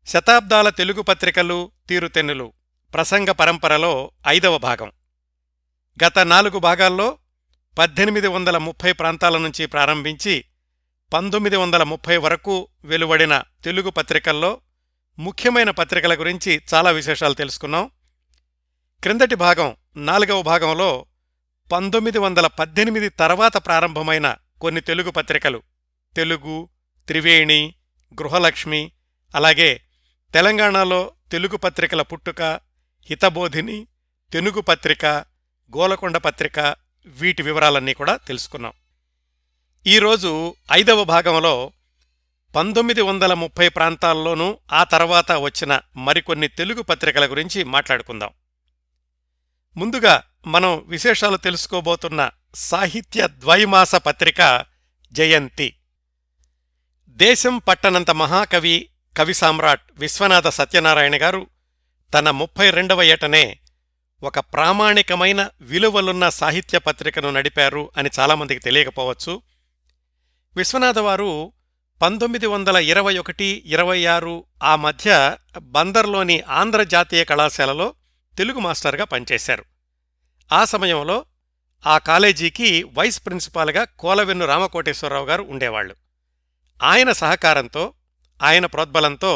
శతాబ్దాల తెలుగు పత్రికలు తీరుతెన్నులు ప్రసంగ పరంపరలో 5వ భాగం. గత 4 భాగాల్లో 1830 ప్రాంతాల నుంచి ప్రారంభించి 1930 వరకు వెలువడిన తెలుగు పత్రికల్లో ముఖ్యమైన పత్రికల గురించి చాలా విశేషాలు తెలుసుకున్నాం. క్రిందటి భాగం 4వ భాగంలో 1918 తర్వాత ప్రారంభమైన కొన్ని తెలుగు పత్రికలు తెలుగు, త్రివేణి, గృహలక్ష్మి, అలాగే తెలంగాణలో తెలుగు పత్రికల పుట్టుక, హితబోధిని, తెనుగు పత్రిక, గోలకొండ పత్రిక, వీటి వివరాలన్నీ కూడా తెలుసుకున్నాం. ఈరోజు 5వ భాగంలో 1930 ప్రాంతాల్లోనూ ఆ తర్వాత వచ్చిన మరికొన్ని తెలుగు పత్రికల గురించి మాట్లాడుకుందాం. ముందుగా మనం విశేషాలు తెలుసుకోబోతున్న సాహిత్య ద్వైమాస పత్రిక జయంతి. దేశం పట్టనంత మహాకవి, కవి సామ్రాట్ విశ్వనాథ సత్యనారాయణ గారు తన 32వ ఏటనే ఒక ప్రామాణికమైన విలువలున్న సాహిత్య పత్రికను నడిపారు అని చాలామందికి తెలియకపోవచ్చు. విశ్వనాథవారు 1921-26 ఆ మధ్య బందర్లోని ఆంధ్ర జాతీయ కళాశాలలో తెలుగు మాస్టర్గా పనిచేశారు. ఆ సమయంలో ఆ కాలేజీకి వైస్ ప్రిన్సిపాల్గా కోలవెన్ను రామకోటేశ్వరరావు గారు ఉండేవాళ్లు. ఆయన సహకారంతో, ఆయన ప్రోద్బలంతో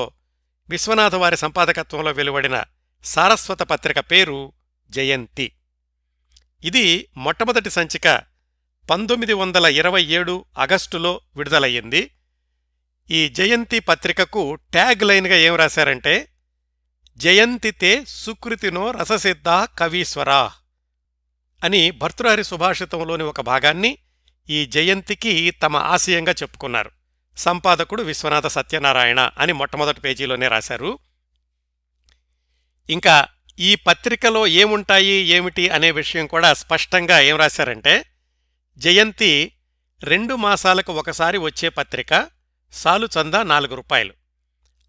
విశ్వనాథవారి సంపాదకత్వంలో వెలువడిన సారస్వత పత్రిక పేరు జయంతి. ఇది మొట్టమొదటి సంచిక 1927 ఆగస్టులో విడుదలయ్యింది. ఈ జయంతి పత్రికకు ట్యాగ్ లైన్గా ఏం రాశారంటే, జయంతితే సుకృతినో రససిద్ధా కవీశ్వరా అని భర్తృహరి సుభాషితంలోని ఒక భాగాన్ని ఈ జయంతికి తమ ఆశయంగా చెప్పుకున్నారు. సంపాదకుడు విశ్వనాథ సత్యనారాయణ అని మొట్టమొదటి పేజీలోనే రాశారు. ఇంకా ఈ పత్రికలో ఏముంటాయి ఏమిటి అనే విషయం కూడా స్పష్టంగా ఏం రాశారంటే, జయంతి 2 మాసాలకు ఒకసారి వచ్చే పత్రిక, సాలుచందా 4 రూపాయలు.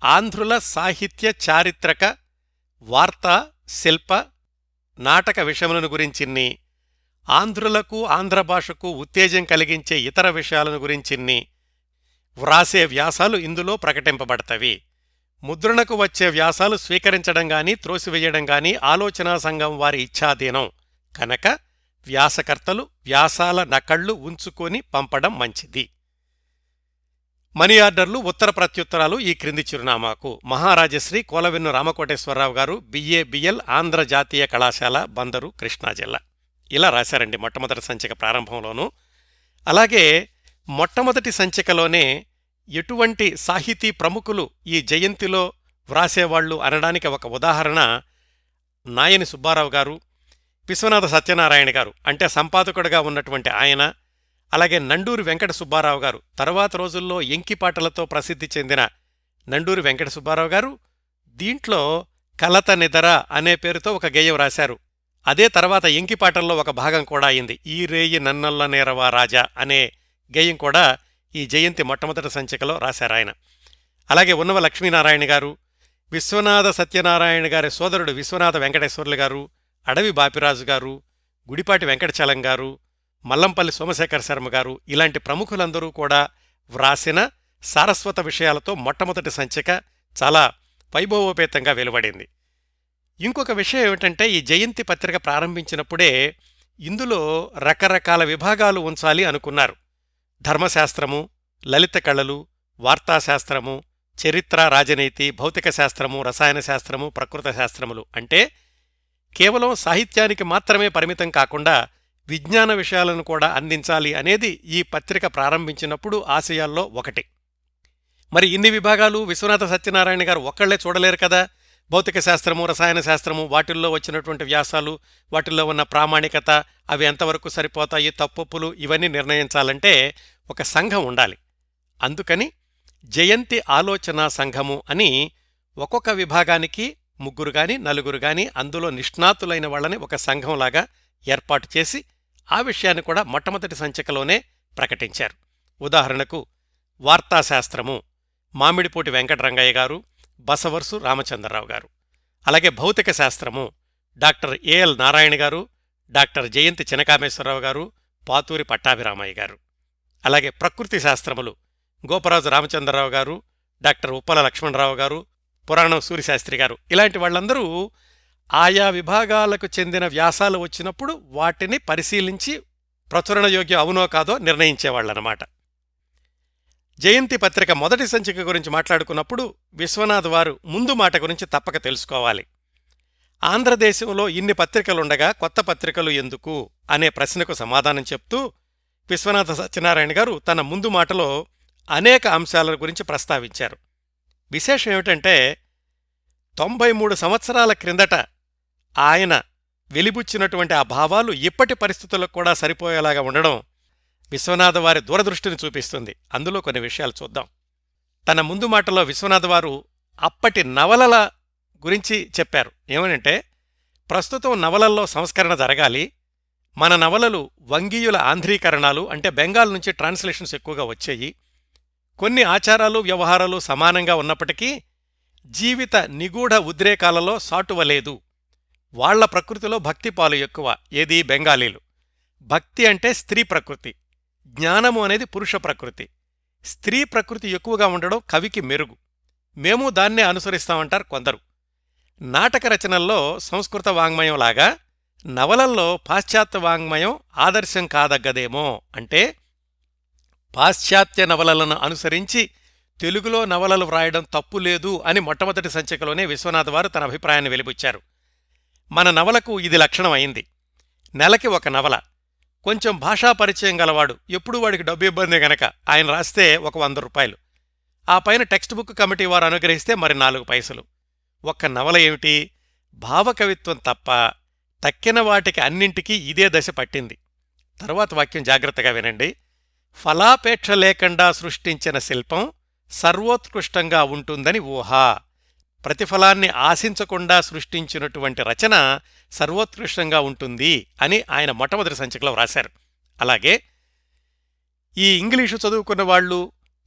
ఆంధ్రుల సాహిత్య చారిత్రక, వార్తా, శిల్ప, నాటక విషయములను గురించిన్ని, ఆంధ్రులకు ఆంధ్ర భాషకు ఉత్తేజం కలిగించే ఇతర విషయాలను గురించిన్ని వ్రాసే వ్యాసాలు ఇందులో ప్రకటింపబడతవి. ముద్రణకు వచ్చే వ్యాసాలు స్వీకరించడం గాని త్రోసివేయడం గాని ఆలోచనా సంఘం వారి ఇచ్ఛాధీనం కనుక వ్యాసకర్తలు వ్యాసాల నకళ్లు ఉంచుకొని పంపడం మంచిది. మనీ ఆర్డర్లు, ఉత్తర ప్రత్యుత్తరాలు ఈ క్రింది చిరునామాకు: మహారాజశ్రీ కోలవెన్ను రామకోటేశ్వరరావు గారు, BA-BL, ఆంధ్ర జాతీయ కళాశాల, బందరు, కృష్ణా జిల్లా. ఇలా రాశారండి మొట్టమొదటి సంచిక ప్రారంభంలోనూ. అలాగే మొట్టమొదటి సంచికలోనే ఎటువంటి సాహితీ ప్రముఖులు ఈ జయంతిలో వ్రాసేవాళ్లు అనడానికి ఒక ఉదాహరణ నాయని సుబ్బారావు గారు, విశ్వనాథ సత్యనారాయణ గారు అంటే సంపాదకుడిగా ఉన్నటువంటి ఆయన, అలాగే నండూరి వెంకట సుబ్బారావు గారు, తర్వాత రోజుల్లో ఎంకిపాటలతో ప్రసిద్ధి చెందిన నండూరి వెంకట సుబ్బారావు గారు దీంట్లో కలత నిదర అనే పేరుతో ఒక గేయం రాశారు. అదే తర్వాత ఎంకిపాటల్లో ఒక భాగం కూడా అయింది. ఈ రేయి నన్నల్ల నేరవా రాజా అనే గేయం కూడా ఈ జయంతి మొట్టమొదటి సంచికలో రాశారాయన. అలాగే ఉన్నవ లక్ష్మీనారాయణ గారు, విశ్వనాథ సత్యనారాయణ గారి సోదరుడు విశ్వనాథ వెంకటేశ్వర్లు గారు, అడవి బాపిరాజు గారు, గుడిపాటి వెంకటచలం గారు, మల్లంపల్లి సోమశేఖర శర్మ గారు, ఇలాంటి ప్రముఖులందరూ కూడా వ్రాసిన సారస్వత విషయాలతో మొట్టమొదటి సంచిక చాలా వైభవోపేతంగా వెలువడింది. ఇంకొక విషయం ఏమిటంటే, ఈ జయంతి పత్రిక ప్రారంభించినప్పుడే ఇందులో రకరకాల విభాగాలు ఉంచాలి అనుకున్నారు. ధర్మశాస్త్రము, లలిత కళలు, వార్తాశాస్త్రము, చరిత్ర, రాజనీతి, భౌతిక శాస్త్రము, రసాయన శాస్త్రము, ప్రకృత శాస్త్రములు అంటే కేవలం సాహిత్యానికి మాత్రమే పరిమితం కాకుండా విజ్ఞాన విషయాలను కూడా అందించాలి అనేది ఈ పత్రిక ప్రారంభించినప్పుడు ఆశయాల్లో ఒకటి. మరి ఇన్ని విభాగాలు విశ్వనాథ సత్యనారాయణ గారు ఒక్కళ్లే చూడలేరు కదా. భౌతిక శాస్త్రము, రసాయన శాస్త్రము, వాటిల్లో వచ్చినటువంటి వ్యాసాలు, వాటిల్లో ఉన్న ప్రామాణికత, అవి ఎంతవరకు సరిపోతాయి, తప్పొప్పులు ఇవన్నీ నిర్ణయించాలంటే ఒక సంఘం ఉండాలి. అందుకని జయంతి ఆలోచనా సంఘము అని ఒక్కొక్క విభాగానికి 3 గాని 4 గాని అందులో నిష్ణాతులైన వాళ్ళని ఒక సంఘంలాగా ఏర్పాటు చేసి ఆ విషయాన్ని కూడా మొట్టమొదటి సంచికలోనే ప్రకటించారు. ఉదాహరణకు వార్తాశాస్త్రము మామిడిపూటి వెంకటరంగయ్య గారు, బసవర్సు రామచంద్రరావు గారు. అలాగే భౌతిక శాస్త్రము డాక్టర్ ఏఎల్ నారాయణ గారు, డాక్టర్ జయంతి చినకామేశ్వరరావు గారు, పాతూరి పట్టాభిరామయ్య గారు. అలాగే ప్రకృతి శాస్త్రములు గోపరాజు రామచంద్రరావు గారు, డాక్టర్ ఉప్పల లక్ష్మణరావు గారు, పురాణం సూర్యశాస్త్రి గారు, ఇలాంటి వాళ్ళందరూ ఆయా విభాగాలకు చెందిన వ్యాసాలు వచ్చినప్పుడు వాటిని పరిశీలించి ప్రచురణయోగ్యం అవునో కాదో నిర్ణయించేవాళ్ళనమాట. జయంతి పత్రిక మొదటి సంచిక గురించి మాట్లాడుకున్నప్పుడు విశ్వనాథ్ వారు ముందు మాట గురించి తప్పక తెలుసుకోవాలి. ఆంధ్రదేశంలో ఇన్ని పత్రికలుండగా కొత్త పత్రికలు ఎందుకు అనే ప్రశ్నకు సమాధానం చెప్తూ విశ్వనాథ సత్యనారాయణ గారు తన ముందు మాటలో అనేక అంశాల గురించి ప్రస్తావించారు. విశేషం ఏమిటంటే 93 సంవత్సరాల క్రిందట ఆయన వెలిబుచ్చినటువంటి ఆ భావాలు ఇప్పటి పరిస్థితులకు కూడా సరిపోయేలాగా ఉండడం విశ్వనాథ వారి దూరదృష్టిని చూపిస్తుంది. అందులో కొన్ని విషయాలు చూద్దాం. తన ముందు మాటలో విశ్వనాథ వారు అప్పటి నవలల గురించి చెప్పారు. ఏమనంటే, ప్రస్తుతం నవలల్లో సంస్కరణ జరగాలి, మన నవలలు వంగీయుల ఆంధ్రీకరణాలు అంటే బెంగాల్ నుంచి ట్రాన్స్లేషన్స్ ఎక్కువగా వచ్చాయి, కొన్ని ఆచారాలు వ్యవహారాలు సమానంగా ఉన్నప్పటికీ జీవిత నిగూఢ ఉద్రేకాలలో సాటువలేదు, వాళ్ల ప్రకృతిలో భక్తిపాలు ఎక్కువ. ఏది? బెంగాలీలు. భక్తి అంటే స్త్రీ ప్రకృతి, జ్ఞానము అనేది పురుష ప్రకృతి. స్త్రీ ప్రకృతి ఎక్కువగా ఉండడం కవికి మెరుగు, మేము దాన్నే అనుసరిస్తామంటారు కొందరు. నాటక రచనల్లో సంస్కృత వాంగ్మయంలాగా నవలల్లో పాశ్చాత్య వాంగ్మయం ఆదర్శం కాదగ్గదేమో, అంటే పాశ్చాత్య నవలలను అనుసరించి తెలుగులో నవలలు వ్రాయడం తప్పులేదు అని మొట్టమొదటి సంచికలోనే విశ్వనాథ్ వారు తన అభిప్రాయాన్ని వెలిబుచ్చారు. మన నవలకు ఇది లక్షణం అయింది. నెలకి ఒక నవల, కొంచెం భాషా పరిచయం గలవాడు, ఎప్పుడూ వాడికి డబ్బు ఇబ్బంది గనక ఆయన రాస్తే ఒక 100 రూపాయలు, ఆ పైన టెక్స్ట్ బుక్ కమిటీ వారు అనుగ్రహిస్తే మరి 4 పైసలు. ఒక్క నవల ఏమిటి? భావకవిత్వం తప్ప తక్కిన వాటికి అన్నింటికీ ఇదే దశ పట్టింది. తరువాత వాక్యం జాగ్రత్తగా వినండి. ఫలాపేక్ష లేకుండా సృష్టించిన శిల్పం సర్వోత్కృష్టంగా ఉంటుందని ఊహ. ప్రతిఫలాన్ని ఆశించకుండా సృష్టించినటువంటి రచన సర్వోత్కృష్టంగా ఉంటుంది అని ఆయన మొట్టమొదటి సంచికలో వ్రాశారు. అలాగే ఈ ఇంగ్లీషు చదువుకున్న వాళ్ళు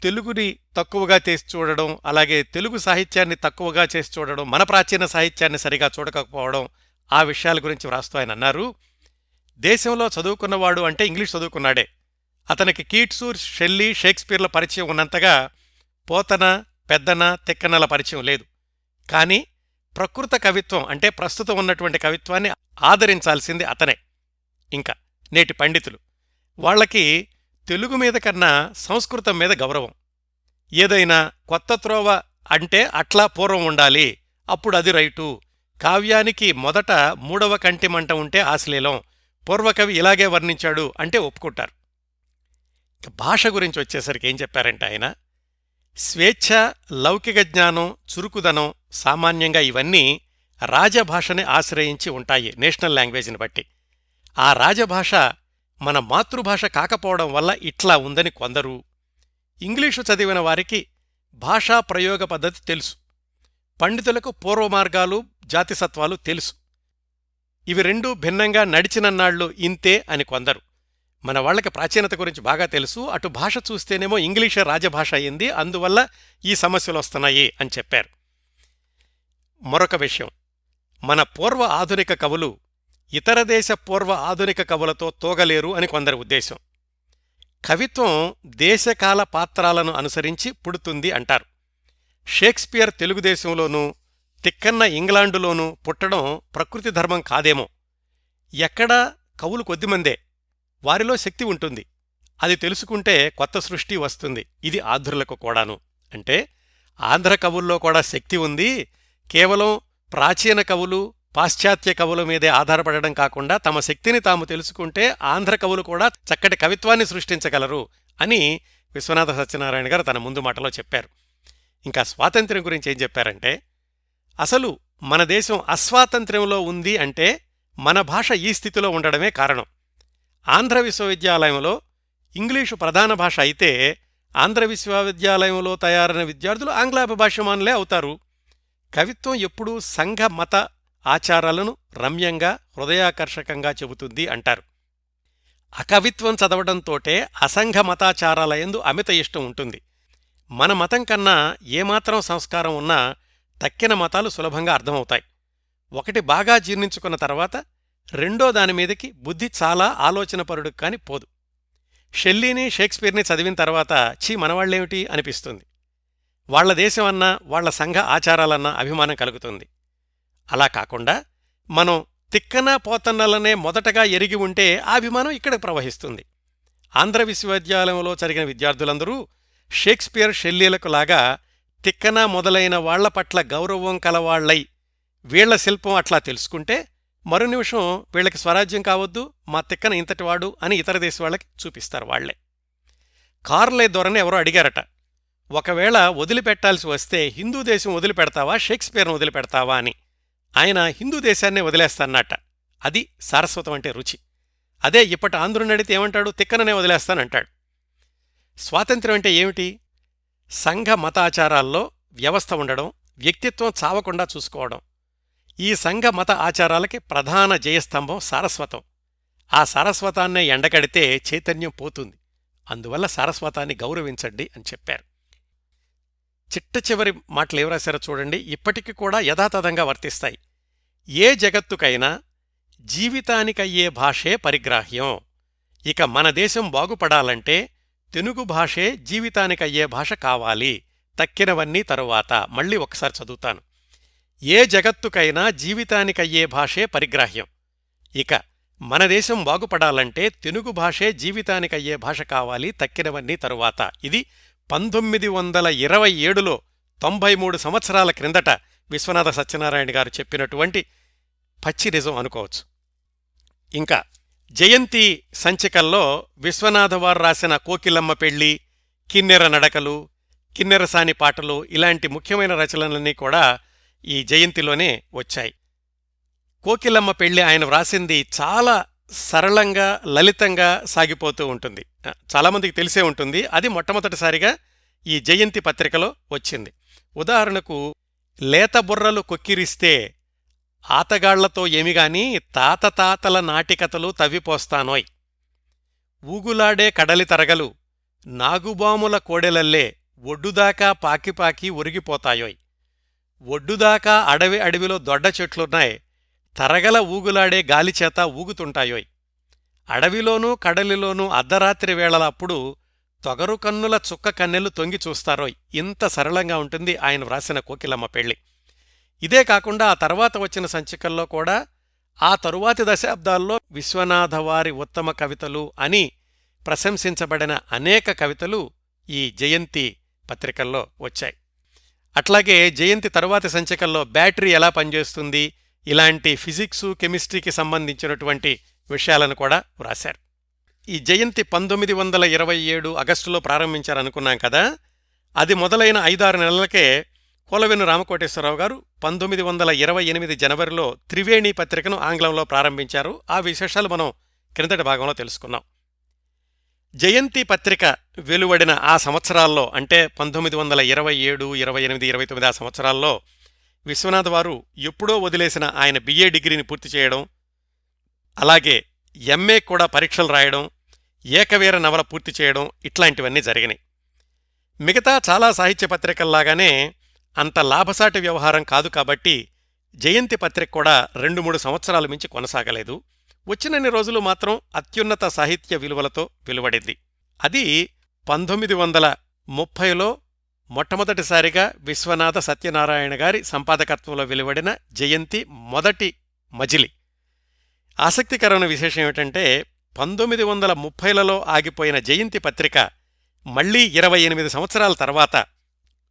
తెలుగుని తక్కువగా చేసి చూడడం, అలాగే తెలుగు సాహిత్యాన్ని తక్కువగా చేసి చూడడం, మన ప్రాచీన సాహిత్యాన్ని సరిగా చూడకపోవడం, ఆ విషయాల గురించి వ్రాస్తూ ఆయన అన్నారు, దేశంలో చదువుకున్నవాడు అంటే ఇంగ్లీష్ చదువుకున్నాడే, అతనికి కీట్సు, షెల్లీ, షేక్స్పియర్ల పరిచయం ఉన్నంతగా పోతన, పెద్దన, తిక్కనల పరిచయం లేదు. కాని ప్రకృత కవిత్వం అంటే ప్రస్తుతం ఉన్నటువంటి కవిత్వాన్ని ఆదరించాల్సింది అతనే. ఇంకా నేటి పండితులు, వాళ్లకి తెలుగు మీద కన్నా సంస్కృతం మీద గౌరవం. ఏదైనా కొత్త త్రోవ అంటే అట్లా పూర్వం ఉండాలి, అప్పుడు అది రైటు. కావ్యానికి మొదట 3వ కంటిమంట ఉంటే ఆశ్లీలం, పూర్వకవి ఇలాగే వర్ణించాడు అంటే ఒప్పుకుంటారు. భాష గురించి వచ్చేసరికి ఏం చెప్పారంటే ఆయన, స్వేచ్ఛ, లౌకిక జ్ఞానం, చురుకుదనం, సామాన్యంగా ఇవన్నీ రాజభాషని ఆశ్రయించి ఉంటాయి, నేషనల్ లాంగ్వేజ్ని బట్టి. ఆ రాజభాష మన మాతృభాష కాకపోవడం వల్ల ఇట్లా ఉందని కొందరు. ఇంగ్లీషు చదివిన వారికి భాషా ప్రయోగ పద్ధతి తెలుసు, పండితులకు పూర్వమార్గాలు, జాతిసత్వాలు తెలుసు. ఇవి రెండూ భిన్నంగా నడిచినన్నాళ్లు ఇంతే అని కొందరు. మన వాళ్లకి ప్రాచీనత గురించి బాగా తెలుసు, అటు భాష చూస్తేనేమో ఇంగ్లీషే రాజభాష అయింది, అందువల్ల ఈ సమస్యలొస్తున్నాయి అని చెప్పారు. మరొక విషయం, మన పూర్వ ఆధునిక కవులు ఇతర దేశ పూర్వ ఆధునిక కవులతో తోగలేరు అని కొందరి ఉద్దేశం. కవిత్వం దేశకాల పాత్రాలను అనుసరించి పుడుతుంది అంటారు. షేక్స్పియర్ తెలుగుదేశంలోనూ, తిక్కన్న ఇంగ్లాండులోనూ పుట్టడం ప్రకృతి ధర్మం కాదేమో. ఎక్కడా కవులు కొద్దిమందే, వారిలో శక్తి ఉంటుంది, అది తెలుసుకుంటే కొత్త సృష్టి వస్తుంది. ఇది ఆంధ్రులకు కూడాను. అంటే ఆంధ్ర కవుల్లో కూడా శక్తి ఉంది, కేవలం ప్రాచీన కవులు, పాశ్చాత్య కవుల మీదే ఆధారపడడం కాకుండా తమ శక్తిని తాము తెలుసుకుంటే ఆంధ్ర కవులు కూడా చక్కటి కవిత్వాన్ని సృష్టించగలరు అని విశ్వనాథ సత్యనారాయణ గారు తన ముందు మాటలో చెప్పారు. ఇంకా స్వాతంత్ర్యం గురించి ఏం చెప్పారంటే, అసలు మన దేశం అస్వాతంత్ర్యంలో ఉంది అంటే మన భాష ఈ స్థితిలో ఉండడమే కారణం. ఆంధ్ర విశ్వవిద్యాలయంలో ఇంగ్లీషు ప్రధాన భాష అయితే ఆంధ్ర విశ్వవిద్యాలయంలో తయారైన విద్యార్థులు ఆంగ్లాభిభాషమానులే అవుతారు. కవిత్వం ఎప్పుడూ సంఘ మత ఆచారాలను రమ్యంగా, హృదయాకర్షకంగా చెబుతుంది అంటారు. అకవిత్వం చదవడంతోటే అసంఘ మతాచారాలయందు అమిత ఇష్టం ఉంటుంది. మన మతం కన్నా ఏమాత్రం సంస్కారం ఉన్నా తక్కిన మతాలు సులభంగా అర్థమవుతాయి. ఒకటి బాగా జీర్ణించుకున్న తర్వాత రెండో దానిమీదకి బుద్ధి చాలా ఆలోచనపరుడు కాని పోదు. షెల్లీని, షేక్స్పియర్ని చదివిన తర్వాత ఛీ మనవాళ్లేమిటి అనిపిస్తుంది. వాళ్ల దేశమన్నా వాళ్ల సంఘ ఆచారాలన్నా అభిమానం కలుగుతుంది. అలా కాకుండా మనం తిక్కన పోతన్నలనే మొదటగా ఎరిగి ఉంటే ఆ అభిమానం ఇక్కడికి ప్రవహిస్తుంది. ఆంధ్ర విశ్వవిద్యాలయంలో జరిగిన విద్యార్థులందరూ షేక్స్పియర్ షెల్లీలకు లాగా తిక్కన మొదలైన వాళ్ల పట్ల గౌరవం కలవాళ్లై వీళ్ల శిల్పం అట్లా తెలుసుకుంటే మరో నిమిషం వీళ్ళకి స్వరాజ్యం కావద్దు, మా తిక్కన ఇంతటివాడు అని ఇతర దేశవాళ్లకి చూపిస్తారు వాళ్లే. కార్లే ధోరణి ఎవరో అడిగారట, ఒకవేళ వదిలిపెట్టాల్సి వస్తే హిందూ దేశం వదిలిపెడతావా షేక్స్పియర్ను వదిలిపెడతావా అని. ఆయన హిందూ దేశాన్నే వదిలేస్తాన్నట. అది సారస్వతం అంటే రుచి. అదే ఇప్పటి ఆంధ్రునడితే ఏమంటాడు, తిక్కననే వదిలేస్తానంటాడు. స్వాతంత్ర్యం అంటే ఏమిటి? సంఘ మతాచారాల్లో వ్యవస్థ ఉండడం, వ్యక్తిత్వం చావకుండా చూసుకోవడం. ఈ సంఘ మత ఆచారాలకి ప్రధాన జయస్తంభం సారస్వతం. ఆ సారస్వతాన్నే ఎండగడితే చైతన్యం పోతుంది. అందువల్ల సారస్వతాన్ని గౌరవించండి అని చెప్పారు. చిట్ట చివరి మాటలు ఏం రాశారో చూడండి, ఇప్పటికి కూడా యథాతథంగా వర్తిస్తాయి. ఏ జగత్తుకైనా జీవితానికయ్యే భాషే పరిగ్రాహ్యం. ఇక మన దేశం బాగుపడాలంటే తెలుగు భాషే జీవితానికయ్యే భాష కావాలి, తక్కినవన్నీ తరువాత. మళ్ళీ ఒకసారి చదువుతాను. ఏ జగత్తుకైనా జీవితానికయ్యే భాషే పరిగ్రాహ్యం. ఇక మన దేశం బాగుపడాలంటే తెలుగు భాషే జీవితానికయ్యే భాష కావాలి, తక్కినవన్నీ తరువాత. ఇది 1927లో 93 సంవత్సరాల క్రిందట విశ్వనాథ సత్యనారాయణ గారు చెప్పినటువంటి పచ్చి నిజం అనుకోవచ్చు. ఇంకా జయంతి సంచికల్లో విశ్వనాథవారు రాసిన కోకిలమ్మ పెళ్ళి, కిన్నెర నడకలు, కిన్నెరసాని పాటలు ఇలాంటి ముఖ్యమైన రచనలన్నీ కూడా ఈ జయంతిలోనే వచ్చాయి. కోకిలమ్మ పెళ్ళి ఆయన వ్రాసింది చాలా సరళంగా లలితంగా సాగిపోతూ ఉంటుంది. చాలామందికి తెలిసే ఉంటుంది. అది మొట్టమొదటిసారిగా ఈ జయంతి పత్రికలో వచ్చింది. ఉదాహరణకు, లేత బుర్రలు కొక్కిరిస్తే ఆతగాళ్లతో ఏమిగాని తాతతాతల నాటికతలు తవ్విపోస్తానోయ్. ఊగులాడే కడలి తరగలు నాగుబాముల కోడెలల్లే ఒడ్డుదాకా పాకిపాకి ఒరిగిపోతాయోయ్. ఒడ్డుదాకా అడవి అడవిలో దొడ్డ చెట్లున్నాయి, తరగల ఊగులాడే గాలిచేత ఊగుతుంటాయోయ్. అడవిలోనూ కడలిలోనూ అర్ధరాత్రి వేళలప్పుడు తొగరు కన్నుల చుక్క కన్నెలు తొంగి చూస్తారోయ్. ఇంత సరళంగా ఉంటుంది ఆయన వ్రాసిన కోకిలమ్మ పెళ్ళి. ఇదే కాకుండా ఆ తర్వాత వచ్చిన సంచికల్లో కూడా ఆ తరువాతి దశాబ్దాల్లో విశ్వనాథవారి ఉత్తమ కవితలు అని ప్రశంసించబడిన అనేక కవితలు ఈ జయంతి పత్రికల్లో వచ్చాయి. అట్లాగే జయంతి తరువాతి సంచికల్లో బ్యాటరీ ఎలా పనిచేస్తుంది, ఇలాంటి ఫిజిక్సు కెమిస్ట్రీకి సంబంధించినటువంటి విషయాలను కూడా వ్రాశారు. ఈ జయంతి 1927 ఆగస్టులో ప్రారంభించారనుకున్నాం కదా, అది మొదలైన 5-6 నెలలకే కొలవెను రామకోటేశ్వరరావు గారు 1928 జనవరిలో త్రివేణి పత్రికను ఆంగ్లంలో ప్రారంభించారు. ఆ విశేషాలు మనం క్రిందటి భాగంలో తెలుసుకున్నాం. జయంతి పత్రిక వెలువడిన ఆ సంవత్సరాల్లో, అంటే 1927, 28, 29 ఆ సంవత్సరాల్లో విశ్వనాథ్ వారు ఎప్పుడో వదిలేసిన ఆయన బిఏ డిగ్రీని పూర్తి చేయడం, అలాగే ఎంఏ కూడా పరీక్షలు రాయడం, ఏకవీర నవల పూర్తి చేయడం ఇట్లాంటివన్నీ జరిగినాయి. మిగతా చాలా సాహిత్య పత్రికల్లాగానే అంత లాభసాటి వ్యవహారం కాదు కాబట్టి జయంతి పత్రిక కూడా 2-3 సంవత్సరాల మించి కొనసాగలేదు. వచ్చినన్ని రోజులు మాత్రం అత్యున్నత సాహిత్య విలువలతో వెలువడింది. అది 1930లో మొట్టమొదటిసారిగా విశ్వనాథ సత్యనారాయణ గారి సంపాదకత్వంలో వెలువడిన జయంతి మొదటి మజిలి. ఆసక్తికరమైన విశేషం ఏమిటంటే 1930లలో ఆగిపోయిన జయంతి పత్రిక మళ్లీ 28 సంవత్సరాల తర్వాత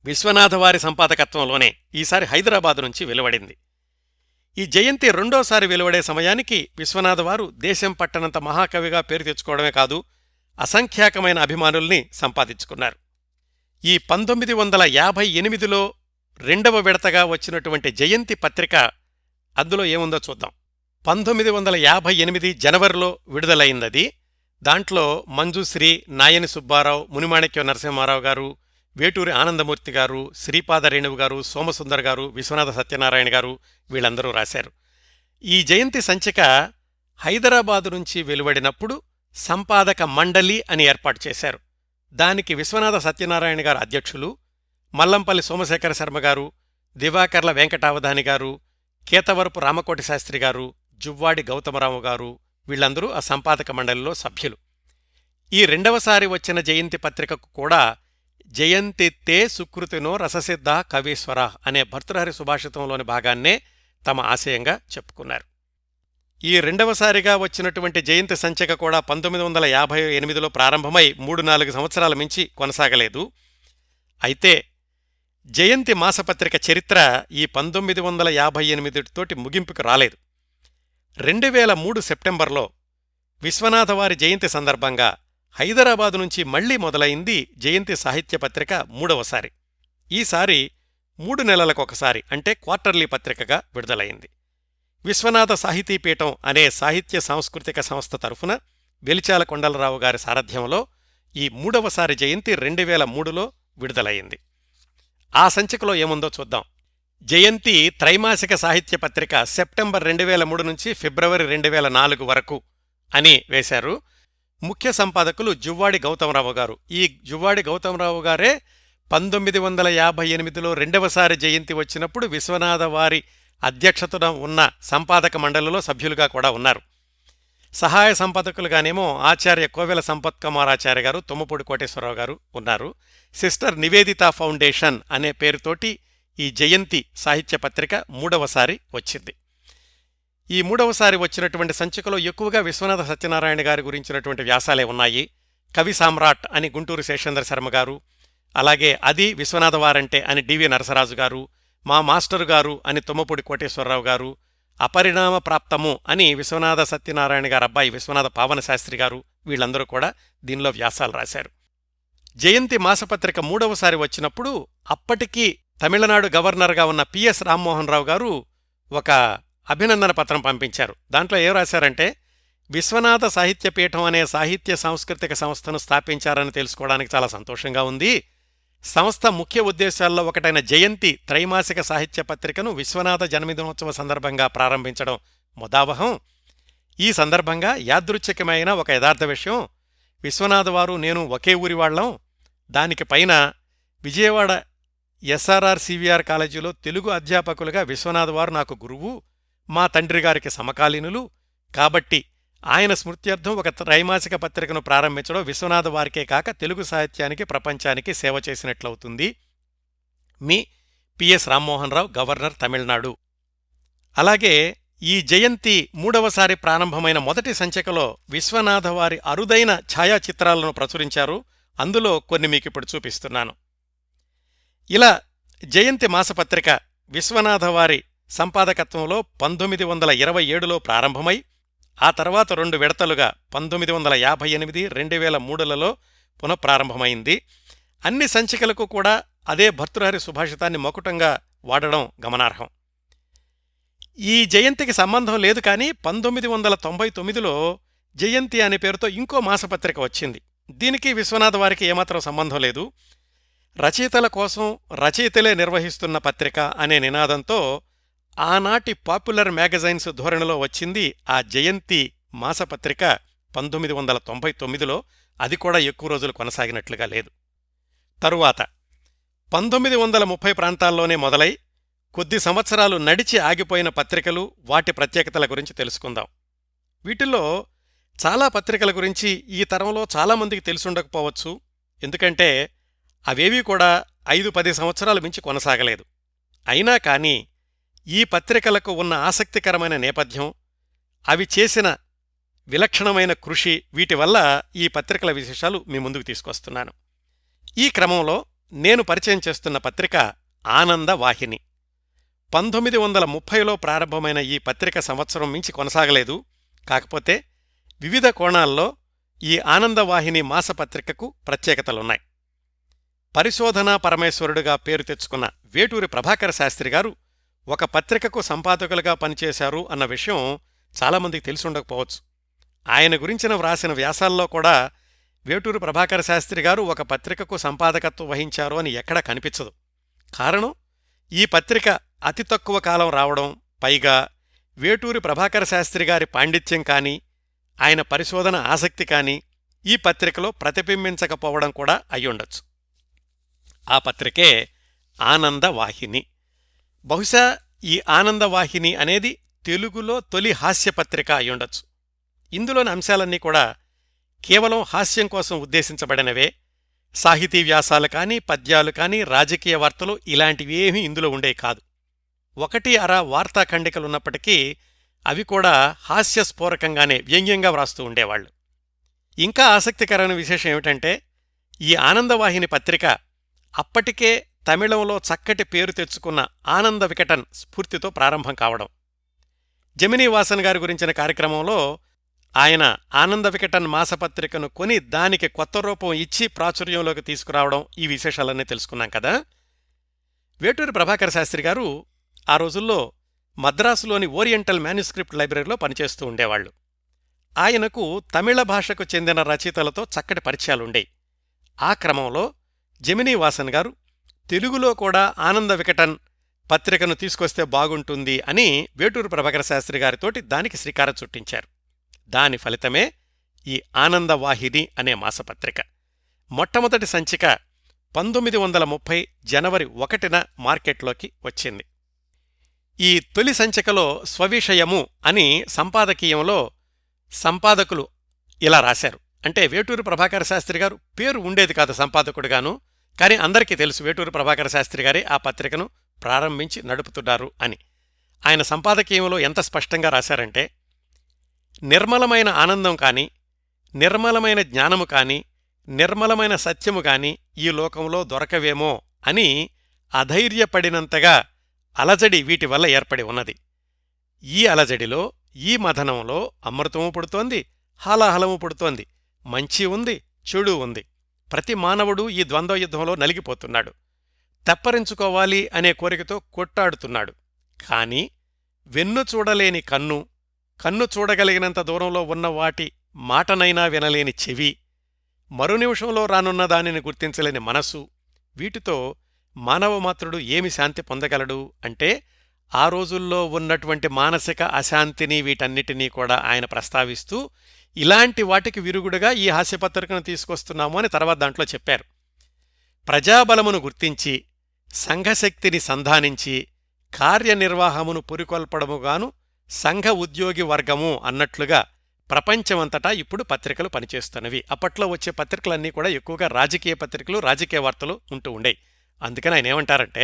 విశ్వనాథవారి సంపాదకత్వంలోనే ఈసారి హైదరాబాదు నుంచి వెలువడింది. ఈ జయంతి రెండోసారి వెలువడే సమయానికి విశ్వనాథవారు దేశం పట్టనంత మహాకవిగా పేరు తెచ్చుకోవడమే కాదు, అసంఖ్యాకమైన అభిమానుల్ని సంపాదించుకున్నారు. ఈ 1958లో రెండవ విడతగా వచ్చినటువంటి జయంతి పత్రిక, అందులో ఏముందో చూద్దాం. 1958 జనవరిలో విడుదలైందది. దాంట్లో మంజుశ్రీ, నాయని సుబ్బారావు, మునిమాణిక్యం నరసింహారావు గారు, వేటూరి ఆనందమూర్తి గారు, శ్రీపాద రేణువు గారు, సోమసుందర్ గారు, విశ్వనాథ సత్యనారాయణ గారు వీళ్ళందరూ రాశారు. ఈ జయంతి సంచిక హైదరాబాదు నుంచి వెలువడినప్పుడు సంపాదక మండలి అని ఏర్పాటు చేశారు. దానికి విశ్వనాథ సత్యనారాయణ గారు అధ్యక్షులు, మల్లంపల్లి సోమశేఖర శర్మ గారు, దివాకర్ల వెంకటావధాని గారు, కేతవరపు రామకోటి శాస్త్రి గారు, జువ్వాడి గౌతమరావు గారు వీళ్ళందరూ ఆ సంపాదక మండలిలో సభ్యులు. ఈ రెండవసారి వచ్చిన జయంతి పత్రికకు కూడా జయంతిత్తే సుకృతినో రససిద్ధ కవీశ్వర అనే భర్తృహరి సుభాషితంలోని భాగాన్నే తమ ఆశయంగా చెప్పుకున్నారు. ఈ రెండవసారిగా వచ్చినటువంటి జయంతి సంచిక కూడా 1958లో ప్రారంభమై 3-4 సంవత్సరాల మించి కొనసాగలేదు. అయితే జయంతి మాసపత్రిక చరిత్ర ఈ 1958 తోటి ముగింపుకు రాలేదు. 2003 సెప్టెంబర్లో విశ్వనాథవారి జయంతి సందర్భంగా హైదరాబాదు నుంచి మళ్లీ మొదలైంది జయంతి సాహిత్య పత్రిక మూడవసారి. ఈసారి 3 నెలలకొకసారి అంటే క్వార్టర్లీ పత్రికగా విడుదలైంది. విశ్వనాథ సాహితీపీఠం అనే సాహిత్య సాంస్కృతిక సంస్థ తరఫున వెలిచాల కొండలరావు గారి సారథ్యంలో ఈ మూడవసారి జయంతి 2003లో విడుదలయ్యింది. ఆ సంచికలో ఏముందో చూద్దాం. జయంతి త్రైమాసిక సాహిత్య పత్రిక సెప్టెంబర్ 2003 నుంచి ఫిబ్రవరి 2004 వరకు అని వేశారు. ముఖ్య సంపాదకులు జువ్వాడి గౌతమరావు గారు. ఈ జువ్వాడి గౌతమరావు గారే 1958లో రెండవసారి జయంతి వచ్చినప్పుడు విశ్వనాథవారి అధ్యక్షతన ఉన్న సంపాదక మండలిలో సభ్యులుగా కూడా ఉన్నారు. సహాయ సంపాదకులుగానేమో ఆచార్య కోవెల సంపత్కుమారాచార్య గారు, తుమ్మపూడి కోటేశ్వరరావు గారు ఉన్నారు. సిస్టర్ నివేదిత ఫౌండేషన్ అనే పేరుతోటి ఈ జయంతి సాహిత్య పత్రిక మూడవసారి వచ్చింది. ఈ మూడవసారి వచ్చినటువంటి సంచికలో ఎక్కువగా విశ్వనాథ సత్యనారాయణ గారి గురించినటువంటి వ్యాసాలే ఉన్నాయి. కవి సామ్రాట్ అని గుంటూరు శేషేంద్ర శర్మ గారు, అలాగే అది విశ్వనాథవారంటే అని డివి నరసరాజు గారు, మా మాస్టరు గారు అని తుమ్మపూడి కోటేశ్వరరావు గారు, అపరిణామ ప్రాప్తము అని విశ్వనాథ సత్యనారాయణ గారు అబ్బాయి విశ్వనాథ పావనశాస్త్రి గారు, వీళ్ళందరూ కూడా దీనిలో వ్యాసాలు రాశారు. జయంతి మాసపత్రిక మూడవసారి వచ్చినప్పుడు అప్పటికీ తమిళనాడు గవర్నర్గా ఉన్న పిఎస్ రామ్మోహన్ రావు గారు ఒక అభినందన పత్రం పంపించారు. దాంట్లో ఏం రాశారంటే, విశ్వనాథ సాహిత్యపీఠం అనే సాహిత్య సాంస్కృతిక సంస్థను స్థాపించారని తెలుసుకోవడానికి చాలా సంతోషంగా ఉంది. సంస్థ ముఖ్య ఉద్దేశాల్లో ఒకటైన జయంతి త్రైమాసిక సాహిత్య పత్రికను విశ్వనాథ జన్మదినోత్సవ సందర్భంగా ప్రారంభించడం ముదావహం. ఈ సందర్భంగా యాదృచ్ఛికమైన ఒక యథార్థ విషయం, విశ్వనాథవారు నేను ఒకే ఊరి వాళ్లం. దానికి పైన విజయవాడ ఎస్ఆర్ఆర్ సివిఆర్ కాలేజీలో తెలుగు అధ్యాపకులుగా విశ్వనాథవారు నాకు గురువు, మా తండ్రిగారికి సమకాలీనులు. కాబట్టి ఆయన స్మృత్యర్థం ఒక త్రైమాసిక పత్రికను ప్రారంభించడం విశ్వనాథవారికే కాక తెలుగు సాహిత్యానికి, ప్రపంచానికి సేవ చేసినట్లవుతుంది. మీ పిఎస్ రామ్మోహన్ రావు, గవర్నర్, తమిళనాడు. అలాగే ఈ జయంతి మూడవసారి ప్రారంభమైన మొదటి సంచికలో విశ్వనాథవారి అరుదైన ఛాయాచిత్రాలను ప్రచురించారు. అందులో కొన్ని మీకిప్పుడు చూపిస్తున్నాను. ఇలా జయంతి మాసపత్రిక విశ్వనాథవారి సంపాదకత్వంలో 1927లో ప్రారంభమై ఆ తర్వాత 2 విడతలుగా 1958, 2003లలో పునఃప్రారంభమైంది. అన్ని సంచికలకు కూడా అదే భర్తృహరి సుభాషితాన్ని మకుటంగా వాడడం గమనార్హం. ఈ జయంతికి సంబంధం లేదు, కానీ 1999లో జయంతి అనే పేరుతో ఇంకో మాసపత్రిక వచ్చింది. దీనికి విశ్వనాథవారికి ఏమాత్రం సంబంధం లేదు. రచయితల కోసం రచయితలే నిర్వహిస్తున్న పత్రిక అనే నినాదంతో ఆనాటి పాపులర్ మ్యాగజైన్స్ ధోరణిలో వచ్చింది ఆ జయంతి మాసపత్రిక 1999లో. అది కూడా ఎక్కువ రోజులు కొనసాగినట్లుగా లేదు. తరువాత 1930 ప్రాంతాల్లోనే మొదలై కొద్ది సంవత్సరాలు నడిచి ఆగిపోయిన పత్రికలు, వాటి ప్రత్యేకతల గురించి తెలుసుకుందాం. వీటిల్లో చాలా పత్రికల గురించి ఈ తరంలో చాలామందికి తెలుసుండకపోవచ్చు. ఎందుకంటే అవేవీ కూడా 5-10 సంవత్సరాలు మించి కొనసాగలేదు. అయినా కానీ ఈ పత్రికలకు ఉన్న ఆసక్తికరమైన నేపథ్యం, అవి చేసిన విలక్షణమైన కృషి, వీటి వల్ల ఈ పత్రికల విశేషాలు మీ ముందుకు తీసుకొస్తున్నాను. ఈ క్రమంలో నేను పరిచయం చేస్తున్న పత్రిక ఆనందవాహిని. 1930లో ప్రారంభమైన ఈ పత్రిక సంవత్సరం మించి కొనసాగలేదు. కాకపోతే వివిధ కోణాల్లో ఈ ఆనందవాహిని మాసపత్రికకు ప్రత్యేకతలున్నాయి. పరిశోధనా పరమేశ్వరుడుగా పేరు తెచ్చుకున్న వేటూరి ప్రభాకర శాస్త్రి గారు ఒక పత్రికకు సంపాదకులుగా పనిచేశారు అన్న విషయం చాలామందికి తెలిసుండకపోవచ్చు. ఆయన గురించిన వ్రాసిన వ్యాసాల్లో కూడా వేటూరి ప్రభాకర శాస్త్రి గారు ఒక పత్రికకు సంపాదకత్వం వహించారు అని ఎక్కడా కనిపించదు. కారణం, ఈ పత్రిక అతి తక్కువ కాలం రావడం, పైగా వేటూరి ప్రభాకర శాస్త్రి గారి పాండిత్యం కానీ, ఆయన పరిశోధన ఆసక్తి కానీ ఈ పత్రికలో ప్రతిబింబించకపోవడం కూడా అయ్యుండొచ్చు. ఆ పత్రికే ఆనందవాహిని. బహుశా ఈ ఆనందవాహిని అనేది తెలుగులో తొలి హాస్యపత్రిక అయ్యుండొచ్చు. ఇందులోని అంశాలన్నీ కూడా కేవలం హాస్యం కోసం ఉద్దేశించబడినవే. సాహితీ వ్యాసాలు కానీ, పద్యాలు కానీ, రాజకీయ వార్తలు ఇలాంటివేమీ ఇందులో ఉండేవి కాదు. ఒకటి అర వార్తా ఖండికలున్నప్పటికీ అవి కూడా హాస్యస్ఫోరకంగానే వ్యంగ్యంగా వ్రాస్తూ ఉండేవాళ్లు. ఇంకా ఆసక్తికరమైన విశేషం ఏమిటంటే, ఈ ఆనందవాహిని పత్రిక అప్పటికే తమిళంలో చక్కటి పేరు తెచ్చుకున్న ఆనంద వికటన్ స్ఫూర్తితో ప్రారంభం కావడం. జమినీ వాసన్ గారి గురించిన కార్యక్రమంలో ఆయన ఆనంద వికటన్ మాసపత్రికను కొని దానికి కొత్త రూపం ఇచ్చి ప్రాచుర్యంలోకి తీసుకురావడం, ఈ విశేషాలన్నీ తెలుసుకున్నాం కదా. వేటూరి ప్రభాకర శాస్త్రి గారు ఆ రోజుల్లో మద్రాసులోని ఓరియంటల్ మ్యాన్యుస్క్రిప్ట్ లైబ్రరీలో పనిచేస్తూ ఉండేవాళ్లు. ఆయనకు తమిళ భాషకు చెందిన రచయితలతో చక్కటి పరిచయాలుండేవి. ఆ క్రమంలో జమినీ వాసన్ గారు తెలుగులో కూడా ఆనంద వికటన్ పత్రికను తీసుకొస్తే బాగుంటుంది అని వేటూరు ప్రభాకర శాస్త్రి గారితోటి దానికి శ్రీకారం చుట్టించారు. దాని ఫలితమే ఈ ఆనందవాహిని అనే మాసపత్రిక. మొట్టమొదటి సంచిక 1930 జనవరి 1న మార్కెట్లోకి వచ్చింది. ఈ తొలి సంచికలో స్వవిషయము అని సంపాదకీయంలో సంపాదకులు ఇలా రాశారు. అంటే వేటూరు ప్రభాకర శాస్త్రి గారు పేరు ఉండేది కాదు సంపాదకుడుగాను, కాని అందరికీ తెలుసు వేటూరు ప్రభాకర శాస్త్రి గారే ఆ పత్రికను ప్రారంభించి నడుపుతున్నారు అని. ఆయన సంపాదకీయంలో ఎంత స్పష్టంగా రాశారంటే, నిర్మలమైన ఆనందం కాని, నిర్మలమైన జ్ఞానము కాని, నిర్మలమైన సత్యము కాని ఈ లోకంలో దొరకవేమో అని అధైర్యపడినంతగా అలజడి వీటి వల్ల ఏర్పడి ఉన్నది. ఈ అలజడిలో, ఈ మథనంలో అమృతము పుడుతోంది, హాలాహలము పుడుతోంది, మంచి ఉంది, చెడు ఉంది. ప్రతి మానవుడు ఈ ద్వంద్వయుద్ధంలో నలిగిపోతున్నాడు. తెప్పరించుకోవాలి అనే కోరికతో కొట్టాడుతున్నాడు. కాని వెన్ను చూడలేని కన్ను, కన్ను చూడగలిగినంత దూరంలో ఉన్న వాటి మాటనైనా వినలేని చెవి, మరునిమిషంలో రానున్న దానిని గుర్తించలేని మనసు, వీటితో మానవమాత్రుడు ఏమి శాంతి పొందగలడు అంటే, ఆ రోజుల్లో ఉన్నటువంటి మానసిక అశాంతిని వీటన్నిటినీ కూడా ఆయన ప్రస్తావిస్తూ ఇలాంటి వాటికి విరుగుడుగా ఈ హాస్యపత్రికను తీసుకొస్తున్నాము అని తర్వాత దాంట్లో చెప్పారు. ప్రజాబలమును గుర్తించి, సంఘశక్తిని సంధానించి, కార్యనిర్వాహమును పురికొల్పడముగాను సంఘ ఉద్యోగి వర్గము అన్నట్లుగా ప్రపంచమంతటా ఇప్పుడు పత్రికలు పనిచేస్తున్నవి. అప్పట్లో వచ్చే పత్రికలన్నీ కూడా ఎక్కువగా రాజకీయ పత్రికలు, రాజకీయ వార్తలు ఉంటూ ఉండేవి. అందుకని ఆయన ఏమంటారంటే,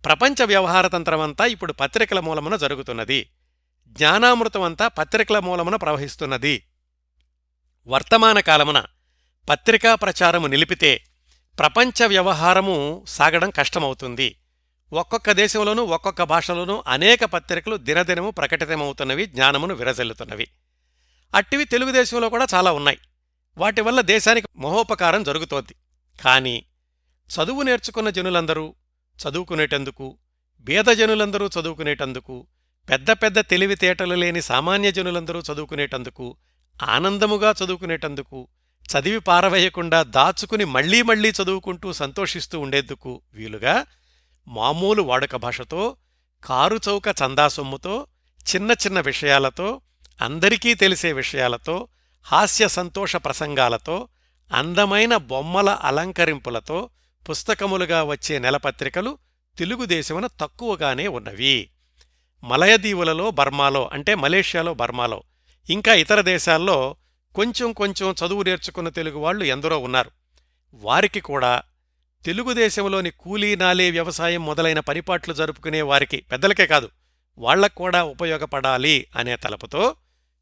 ప్రపంచ వ్యవహారతంత్రమంతా ఇప్పుడు పత్రికల మూలమున జరుగుతున్నది, జ్ఞానామృతమంతా పత్రికల మూలమున ప్రవహిస్తున్నది. వర్తమాన కాలమున పత్రికా ప్రచారము నిలిపితే ప్రపంచ వ్యవహారము సాగడం కష్టమవుతుంది. ఒక్కొక్క దేశంలోనూ ఒక్కొక్క భాషలోనూ అనేక పత్రికలు దినదినము ప్రకటితమవుతున్నవి, జ్ఞానమును విరజల్లుతున్నవి. అట్టివి తెలుగుదేశంలో కూడా చాలా ఉన్నాయి. వాటి వల్ల దేశానికి మహోపకారం జరుగుతోంది. కాని చదువు నేర్చుకున్న జనులందరూ చదువుకునేటందుకు, బీదజనులందరూ చదువుకునేటందుకు, పెద్ద పెద్ద తెలివితేటలు లేని సామాన్య జనులందరూ చదువుకునేటందుకు, ఆనందముగా చదువుకునేటందుకు, చదివి పారవేయకుండా దాచుకుని మళ్లీ మళ్లీ చదువుకుంటూ సంతోషిస్తూ ఉండేందుకు వీలుగా మామూలు వాడుక భాషతో, కారుచౌక చందాసొమ్ముతో, చిన్న చిన్న విషయాలతో, అందరికీ తెలిసే విషయాలతో, హాస్య సంతోష ప్రసంగాలతో, అందమైన బొమ్మల అలంకరింపులతో పుస్తకములుగా వచ్చే నెలపత్రికలు తెలుగుదేశమున తక్కువగానే ఉన్నవి. మలయదీవులలో, బర్మాలో అంటే మలేషియాలో, బర్మాలో, ఇంకా ఇతర దేశాల్లో కొంచెం కొంచెం చదువు నేర్చుకున్న తెలుగువాళ్లు ఎందరో ఉన్నారు. వారికి కూడా తెలుగుదేశంలోని కూలీనాలే వ్యవసాయం మొదలైన పనిపాట్లు జరుపుకునే వారికి, పెద్దలకే కాదు వాళ్లక్కూడా ఉపయోగపడాలి అనే తలపుతో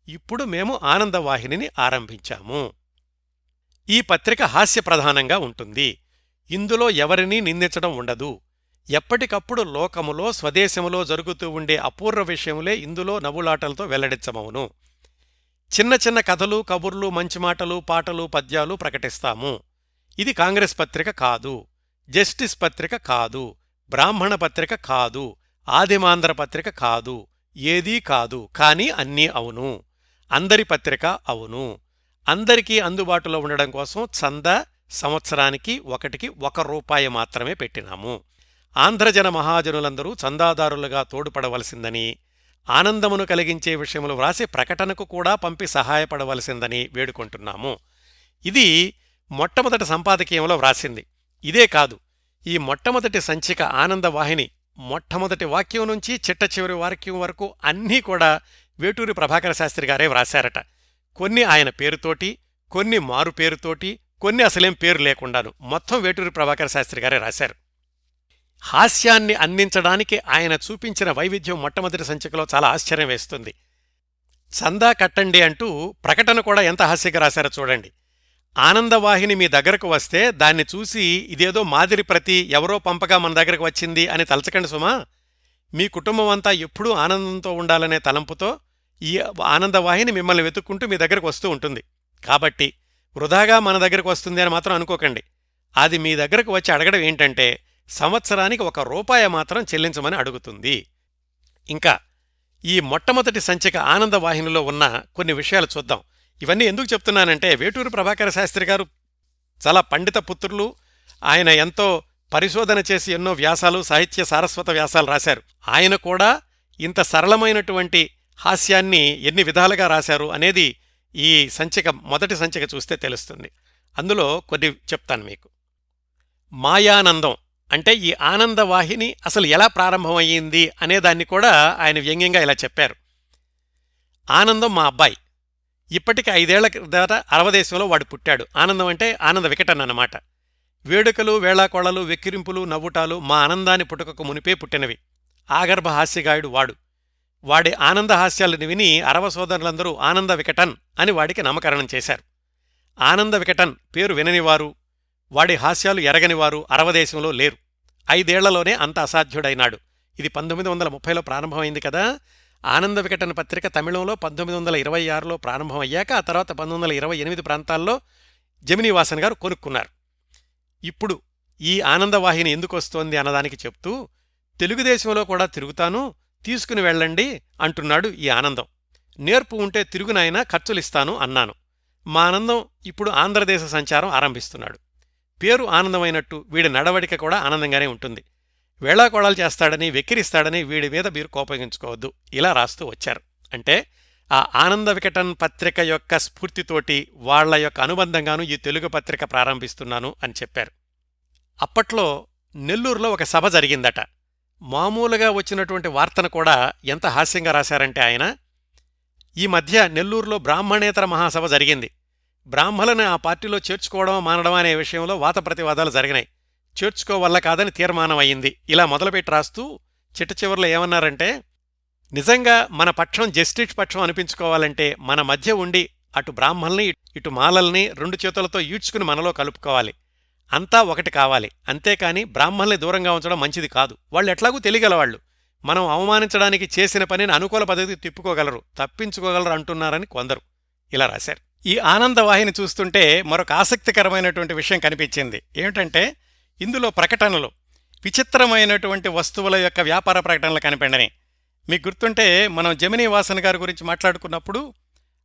ఇప్పుడు మేము ఆనందవాహినిని ఆరంభించాము. ఈ పత్రిక హాస్యప్రధానంగా ఉంటుంది. ఇందులో ఎవరినీ నిందించడం ఉండదు. ఎప్పటికప్పుడు లోకములో, స్వదేశములో జరుగుతూ ఉండే అపూర్వ విషయములే ఇందులో నవ్వులాటలతో వెల్లడించమవును. చిన్న చిన్న కథలు, కబుర్లు, మంచిమాటలు, పాటలు, పద్యాలు ప్రకటిస్తాము. ఇది కాంగ్రెస్ పత్రిక కాదు, జస్టిస్ పత్రిక కాదు, బ్రాహ్మణ పత్రిక కాదు, ఆదిమాంధ్ర పత్రిక కాదు, ఏదీ కాదు. కాని అన్నీ అవును. అందరి పత్రిక అవును. అందరికీ అందుబాటులో ఉండడం కోసం చందా సంవత్సరానికి ఒకటికి ₹1 మాత్రమే పెట్టినాము. ఆంధ్రజన మహాజనులందరూ చందాదారులుగా తోడ్పడవలసిందని, ఆనందమును కలిగించే విషయములు వ్రాసి ప్రకటనకు కూడా పంపి సహాయపడవలసిందని వేడుకుంటున్నాము. ఇది మొట్టమొదటి సంపాదకీయంలో వ్రాసింది. ఇదే కాదు, ఈ మొట్టమొదటి సంచిక ఆనందవాహిని మొట్టమొదటి వాక్యం నుంచి చిట్ట చివరి వాక్యం వరకు అన్నీ కూడా వేటూరి ప్రభాకర శాస్త్రి గారే వ్రాశారట. కొన్ని ఆయన పేరుతోటి, కొన్ని మారు పేరుతోటి, కొన్ని అసలేం పేరు లేకుండాను. మొత్తం వేటూరి ప్రభాకర శాస్త్రి గారే రాశారు. హాస్యాన్ని అందించడానికి ఆయన చూపించిన వైవిధ్యం మొట్టమొదటి సంచికలో చాలా ఆశ్చర్యం వేస్తుంది. చందా కట్టండి అంటూ ప్రకటన కూడా ఎంత హాస్యంగా రాశారో చూడండి. ఆనందవాహిని మీ దగ్గరకు వస్తే దాన్ని చూసి ఇదేదో మాదిరి ప్రతి ఎవరో పంపగా మన దగ్గరకు వచ్చింది అని తలచకండి సుమా. మీ కుటుంబం అంతా ఎప్పుడూ ఆనందంతో ఉండాలనే తలంపుతో ఈ ఆనందవాహిని మిమ్మల్ని వెతుక్కుంటూ మీ దగ్గరకు వస్తూ ఉంటుంది. కాబట్టి వృధాగా మన దగ్గరకు వస్తుంది అని మాత్రం అనుకోకండి. అది మీ దగ్గరకు వచ్చి అడగడం ఏంటంటే సంవత్సరానికి ₹1 మాత్రం చెల్లించమని అడుగుతుంది. ఇంకా ఈ మొట్టమొదటి సంచిక ఆనందవాహినిలో ఉన్న కొన్ని విషయాలు చూద్దాం. ఇవన్నీ ఎందుకు చెప్తున్నానంటే వేటూరి ప్రభాకర శాస్త్రి గారు చాలా పండిత పుత్రులు. ఆయన ఎంతో పరిశోధన చేసి ఎన్నో వ్యాసాలు, సాహిత్య సారస్వత వ్యాసాలు రాశారు. ఆయన కూడా ఇంత సరళమైనటువంటి హాస్యాన్ని ఎన్ని విధాలుగా రాశారు అనేది ఈ సంచిక మొదటి సంచిక చూస్తే తెలుస్తుంది. అందులో కొన్ని చెప్తాను మీకు. మాయానందం అంటే ఈ ఆనందవాహిని అసలు ఎలా ప్రారంభమయ్యింది అనేదాన్ని కూడా ఆయన వ్యంగ్యంగా ఇలా చెప్పారు. ఆనందం మా అబ్బాయి. ఇప్పటికి 5 ఏళ్ల క్రిందట అరవదేశంలో వాడు పుట్టాడు. ఆనందం అంటే ఆనంద వికటన్ అన్నమాట. వేడుకలు, వేళాకోళలు, వెక్కిరింపులు, నవ్వుటాలు మా ఆనందాన్ని పుట్టుకకు మునిపే పుట్టినవి. ఆగర్భ హాస్యగాయుడు వాడు. వాడి ఆనంద హాస్యాలను విని అరవ సోదరులందరూ ఆనంద వికటన్ అని వాడికి నామకరణం చేశారు. ఆనంద వికటన్ పేరు విననివారు, వాడి హాస్యాలు ఎరగనివారు అరవదేశంలో లేరు. 5 ఏళ్లలోనే అంత అసాధ్యుడైనాడు. ఇది 1930లో ప్రారంభమైంది కదా. ఆనంద వికటన్ పత్రిక తమిళంలో 1926లో ప్రారంభమయ్యాక ఆ తర్వాత 1928 ప్రాంతాల్లో జమినీవాసన్ గారు కొనుక్కున్నారు. ఇప్పుడు ఈ ఆనందవాహిని ఎందుకు వస్తోంది అన్నదానికి చెప్తూ తెలుగుదేశంలో కూడా తిరుగుతాను, తీసుకుని వెళ్ళండి అంటున్నాడు ఈ ఆనందం. నేర్పు ఉంటే తిరుగునైనా ఖర్చులిస్తాను అన్నాను. మా ఆనందం ఇప్పుడు ఆంధ్రదేశ సంచారం ఆరంభిస్తున్నాడు. పేరు ఆనందమైనట్టు వీడి నడవడిక కూడా ఆనందంగానే ఉంటుంది. వేళాకోళాలు చేస్తాడని, వెక్కిరిస్తాడని వీడి మీద మీరు కోపగించుకోవద్దు ఇలా రాస్తూ వచ్చారు. అంటే ఆ ఆనంద వికటన్ పత్రిక యొక్క స్ఫూర్తితోటి వాళ్ల యొక్క అనుబంధంగాను ఈ తెలుగు పత్రిక ప్రారంభిస్తున్నాను అని చెప్పారు. అప్పట్లో నెల్లూరులో ఒక సభ జరిగిందట. మామూలుగా వచ్చినటువంటి వార్తను కూడా ఎంత హాస్యంగా రాశారంటే ఆయన, ఈ మధ్య నెల్లూరులో బ్రాహ్మణేతర మహాసభ జరిగింది. బ్రాహ్మలను ఆ పార్టీలో చేర్చుకోవడం మానడం అనే విషయంలో వాత ప్రతివాదాలు జరిగినాయి. చేర్చుకోవల్ల కాదని తీర్మానం అయింది. ఇలా మొదలుపెట్టి రాస్తూ చిట్ట చివరిలో ఏమన్నారంటే, నిజంగా మన పక్షం జస్టిస్ పక్షం అనిపించుకోవాలంటే మన మధ్య ఉండి అటు బ్రాహ్మల్ని ఇటు మాలల్ని 2 చేతులతో ఈడ్చుకుని మనలో కలుపుకోవాలి. అంతా ఒకటి కావాలి. అంతేకాని బ్రాహ్మల్ని దూరంగా ఉంచడం మంచిది కాదు. వాళ్ళు ఎట్లాగూ తెలియగలవాళ్లు. మనం అవమానించడానికి చేసిన పనిని అనుకూల పద్ధతికి తిప్పుకోగలరు, తప్పించుకోగలరు అంటున్నారని కొందరు ఇలా రాశారు. ఈ ఆనందవాహిని చూస్తుంటే మరొక ఆసక్తికరమైనటువంటి విషయం కనిపించింది. ఏమిటంటే ఇందులో ప్రకటనలు విచిత్రమైనటువంటి వస్తువుల యొక్క వ్యాపార ప్రకటనలు కనిపెండని. మీకు గుర్తుంటే మనం జమినీవాసన్ గారి గురించి మాట్లాడుకున్నప్పుడు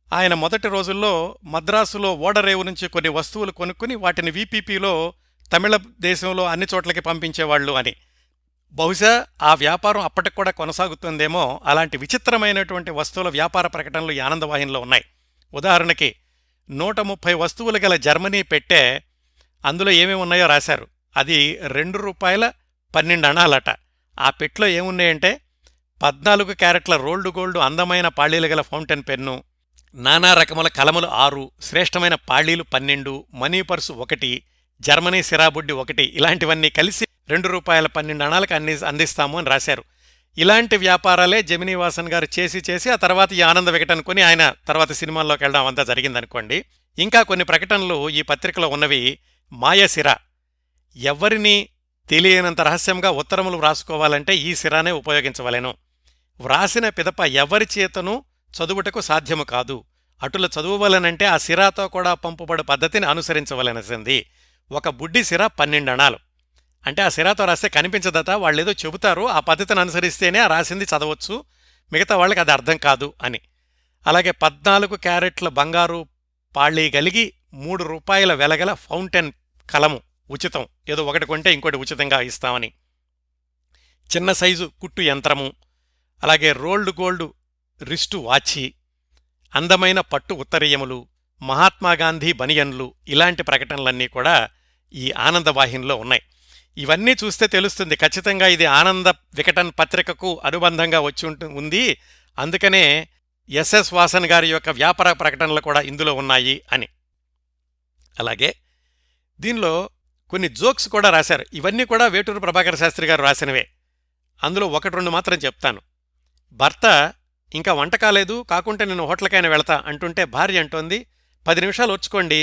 ఆయన మొదటి రోజుల్లో మద్రాసులో ఓడరేవు నుంచి కొన్ని వస్తువులు కొనుక్కుని వాటిని వీపీపీలో తమిళ దేశంలో అన్ని చోట్లకి పంపించేవాళ్లు అని. బహుశా ఆ వ్యాపారం అప్పటికి కూడా కొనసాగుతుందేమో. అలాంటి విచిత్రమైనటువంటి వస్తువుల వ్యాపార ప్రకటనలు ఈ ఆనందవాహినిలో ఉన్నాయి. ఉదాహరణకి 130 వస్తువులు గల జర్మనీ పెట్టే, అందులో ఏమేమి ఉన్నాయో రాశారు. అది ₹2.12 ఆ పెట్లో ఏమున్నాయంటే 14 క్యారెట్ల రోల్డ్ గోల్డ్ అందమైన పాళీలు గల ఫౌంటైన్ పెన్ను, నానా రకముల కలములు 6, శ్రేష్టమైన పాళీలు 12, మనీ పర్సు 1, జర్మనీ సిరాబుడ్డి 1, ఇలాంటివన్నీ కలిసి ₹2.12 అందిస్తాము అని రాశారు. ఇలాంటి వ్యాపారాలే జమినీవాసన్ గారు చేసి ఆ తర్వాత ఈ ఆనంద వికటన్ కొని ఆయన తర్వాత సినిమాల్లోకి వెళ్ళడం అంతా జరిగిందనుకోండి. ఇంకా కొన్ని ప్రకటనలు ఈ పత్రికలో ఉన్నవి. మాయసిర, ఎవ్వరినీ తెలియనంత రహస్యంగా ఉత్తరములు వ్రాసుకోవాలంటే ఈ సిరానే ఉపయోగించవలెను. వ్రాసిన పిదప ఎవరి చేతను చదువుటకు సాధ్యము కాదు. అటుల చదువువలనంటే ఆ సిరాతో కూడా పంపుబడు పద్ధతిని అనుసరించవలనసింది. ఒక బుడ్డి సిర 12 అణాలు. అంటే ఆ సిరాతో రాస్తే కనిపించదట. వాళ్ళేదో చెబుతారు, ఆ పద్ధతిని అనుసరిస్తేనే ఆ రాసింది చదవచ్చు, మిగతా వాళ్ళకి అది అర్థం కాదు అని. అలాగే 14 క్యారెట్ల బంగారు పాళీ కలిగి ₹3 వెలగల ఫౌంటైన్ కలము ఉచితం. ఏదో ఒకటి కొంటే ఇంకోటి ఉచితంగా ఇస్తామని. చిన్న సైజు కుట్టు యంత్రము, అలాగే రోల్డ్ గోల్డ్ రిస్టు వాచి, అందమైన పట్టు ఉత్తరీయములు, మహాత్మాగాంధీ బనియన్లు, ఇలాంటి ప్రకటనలన్నీ కూడా ఈ ఆనందవాహినిలో ఉన్నాయి. ఇవన్నీ చూస్తే తెలుస్తుంది ఖచ్చితంగా ఇది ఆనంద వికటన్ పత్రికకు అనుబంధంగా వచ్చి ఉంది. అందుకనే ఎస్ఎస్ వాసన్ గారి యొక్క వ్యాపార ప్రకటనలు కూడా ఇందులో ఉన్నాయి అని. అలాగే దీనిలో కొన్ని జోక్స్ కూడా రాశారు. ఇవన్నీ కూడా వేటూరు ప్రభాకర శాస్త్రి గారు రాసినవే. అందులో ఒకటి రెండు మాత్రం చెప్తాను. భర్త ఇంకా వంట కాలేదు, కాకుంటే నేను హోటల్కైనా వెళతా అంటుంటే భార్య అంటోంది, 10 నిమిషాలు వచ్చుకోండి.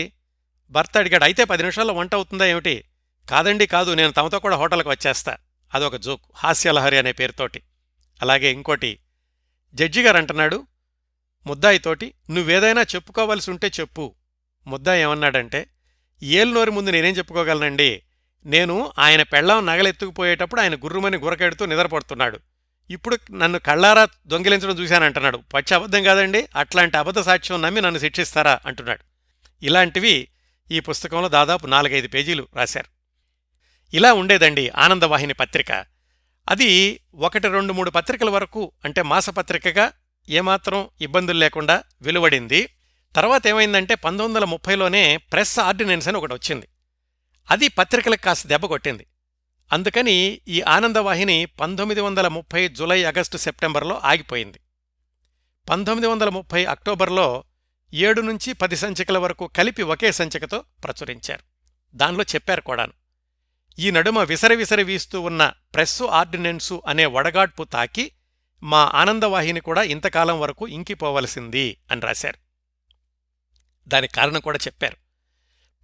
భర్త అడిగాడు, అయితే 10 నిమిషాల్లో వంట అవుతుందా ఏమిటి? కాదండి కాదు, నేను తమతో కూడా హోటల్కి వచ్చేస్తా. అదొక జోక్, హాస్యలహరి అనే పేరుతోటి. అలాగే ఇంకోటి, జడ్జి గారు అంటున్నాడు ముద్దాయితోటి, నువ్వేదైనా చెప్పుకోవలసి ఉంటే చెప్పు. ముద్దాయి ఏమన్నాడంటే, ఏలునోరి ముందు నేనేం చెప్పుకోగలనండి, నేను ఆయన పెళ్ళాం నగలెత్తుకుపోయేటప్పుడు ఆయన గుర్రుమని గురకెడుతూ నిద్రపడుతున్నాడు. ఇప్పుడు నన్ను కళ్ళారా దొంగిలించడం చూశానంటున్నాడు. పచ్చి అబద్ధం కాదండి, అట్లాంటి అబద్ధ సాక్ష్యం నమ్మి నన్ను శిక్షిస్తారా అంటున్నాడు. ఇలాంటివి ఈ పుస్తకంలో దాదాపు 4-5 పేజీలు రాశారు. ఇలా ఉండేదండి ఆనందవాహిని పత్రిక. అది 1, 2, 3 పత్రికల వరకు, అంటే మాసపత్రికగా ఏమాత్రం ఇబ్బందులు లేకుండా వెలువడింది. తర్వాత ఏమైందంటే 1930లోనే ప్రెస్ ఆర్డినెన్స్ అని ఒకటి వచ్చింది. అది పత్రికలకు కాస్త దెబ్బ కొట్టింది. అందుకని ఈ ఆనందవాహిని 1930 జులై, ఆగస్టు, సెప్టెంబర్లో ఆగిపోయింది. 1930 అక్టోబర్లో 7 నుంచి 10 సంచికల వరకు కలిపి ఒకే సంచికతో ప్రచురించారు. దానిలో చెప్పారు కూడాను, ఈ నడుమ విసరి వీస్తూ ఉన్న ప్రెస్సు ఆర్డినెన్సు అనే వడగాడ్పు తాకి మా ఆనందవాహిని కూడా ఇంతకాలం వరకు ఇంకిపోవలసింది అని రాశారు. దానికి కారణం కూడా చెప్పారు.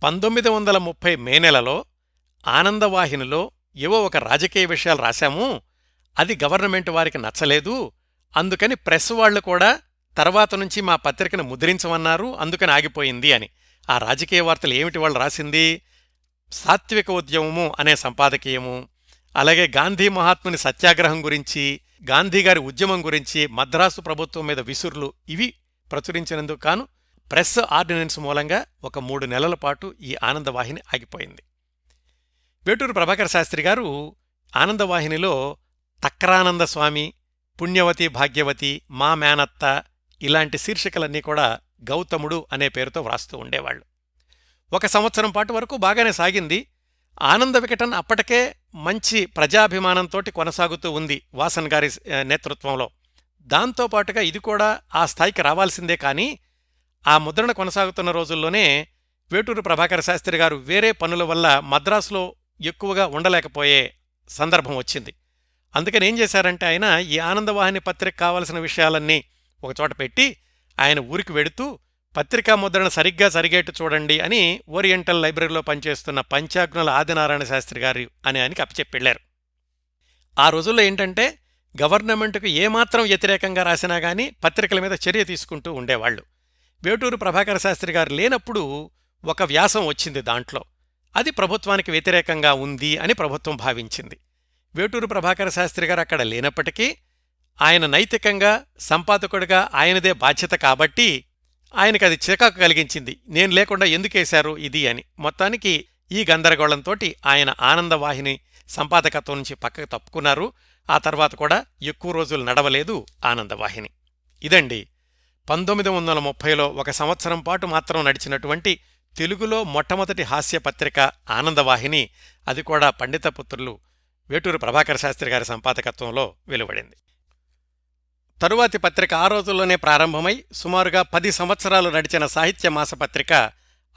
1930 మే నెలలో ఆనందవాహినిలో ఏవో ఒక రాజకీయ విషయాలు రాశాము, అది గవర్నమెంట్ వారికి నచ్చలేదు, అందుకని ప్రెస్ వాళ్లు కూడా తర్వాత నుంచి మా పత్రికను ముద్రించమన్నారు, అందుకని ఆగిపోయింది అని. ఆ రాజకీయ వార్తలు ఏమిటి వాళ్ళు రాసింది? సాత్విక ఉద్యమము అనే సంపాదకీయము, అలాగే గాంధీ మహాత్ముని సత్యాగ్రహం గురించి, గాంధీగారి ఉద్యమం గురించి, మద్రాసు ప్రభుత్వం మీద విసుర్లు, ఇవి ప్రచురించినందుకు కాను ప్రెస్ ఆర్డినెన్స్ మూలంగా ఒక 3 నెలల పాటు ఈ ఆనందవాహిని ఆగిపోయింది. వేటూరు ప్రభాకర శాస్త్రి గారు ఆనందవాహినిలో తక్రానంద స్వామి, పుణ్యవతి భాగ్యవతి, మా మేనత్త ఇలాంటి శీర్షికలన్నీ కూడా గౌతముడు అనే పేరుతో వ్రాస్తూ ఉండేవాళ్లు. 1 సంవత్సరం పాటు వరకు బాగానే సాగింది. ఆనంద వికటన్ అప్పటికే మంచి ప్రజాభిమానంతోటి కొనసాగుతూ ఉంది వాసన్ గారి నేతృత్వంలో. దాంతోపాటుగా ఇది కూడా ఆ స్థాయికి రావాల్సిందే. కానీ ఆ ముద్రణ కొనసాగుతున్న రోజుల్లోనే వేటూరు ప్రభాకర శాస్త్రి గారు వేరే పనుల వల్ల మద్రాసులో ఎక్కువగా ఉండలేకపోయే సందర్భం వచ్చింది. అందుకని ఏం చేశారంటే, ఆయన ఈ ఆనందవాహిని పత్రిక కావలసిన విషయాలన్నీ ఒకచోట పెట్టి ఆయన ఊరికి వెడుతూ పత్రికా ముద్రణ సరిగ్గా జరిగేట్టు చూడండి అని ఓరియంటల్ లైబ్రరీలో పనిచేస్తున్న పంచాగ్నుల ఆదినారాయణ శాస్త్రి గారు అనే ఆయనకి అప్పచెప్పెళ్లారు. ఆ రోజుల్లో ఏంటంటే గవర్నమెంటుకు ఏమాత్రం వ్యతిరేకంగా రాసినా గానీ పత్రికల మీద చర్య తీసుకుంటూ ఉండేవాళ్లు. వేటూరు ప్రభాకర శాస్త్రి గారు లేనప్పుడు ఒక వ్యాసం వచ్చింది దాంట్లో, అది ప్రభుత్వానికి వ్యతిరేకంగా ఉంది అని ప్రభుత్వం భావించింది. వేటూరు ప్రభాకర శాస్త్రి గారు అక్కడ లేనప్పటికీ ఆయన నైతికంగా సంపాదకుడిగా ఆయనదే బాధ్యత కాబట్టి ఆయనకది చికాకు కలిగించింది. నేను లేకుండా ఎందుకేశారు ఇది అని. మొత్తానికి ఈ గందరగోళంతోటి ఆయన ఆనందవాహిని సంపాదకత్వం నుంచి పక్కకు తప్పుకున్నారు. ఆ తర్వాత కూడా ఎక్కువ రోజులు నడవలేదు ఆనందవాహిని. ఇదండి 1930లో 1 సంవత్సరం పాటు మాత్రం నడిచినటువంటి తెలుగులో మొట్టమొదటి హాస్యపత్రిక ఆనందవాహిని. అది కూడా పండితపుత్రులు వేటూరు ప్రభాకర శాస్త్రి గారి సంపాదకత్వంలో వెలువడింది. తరువాతి పత్రిక ఆ రోజుల్లోనే ప్రారంభమై సుమారుగా 10 సంవత్సరాలు నడిచిన సాహిత్య మాసపత్రిక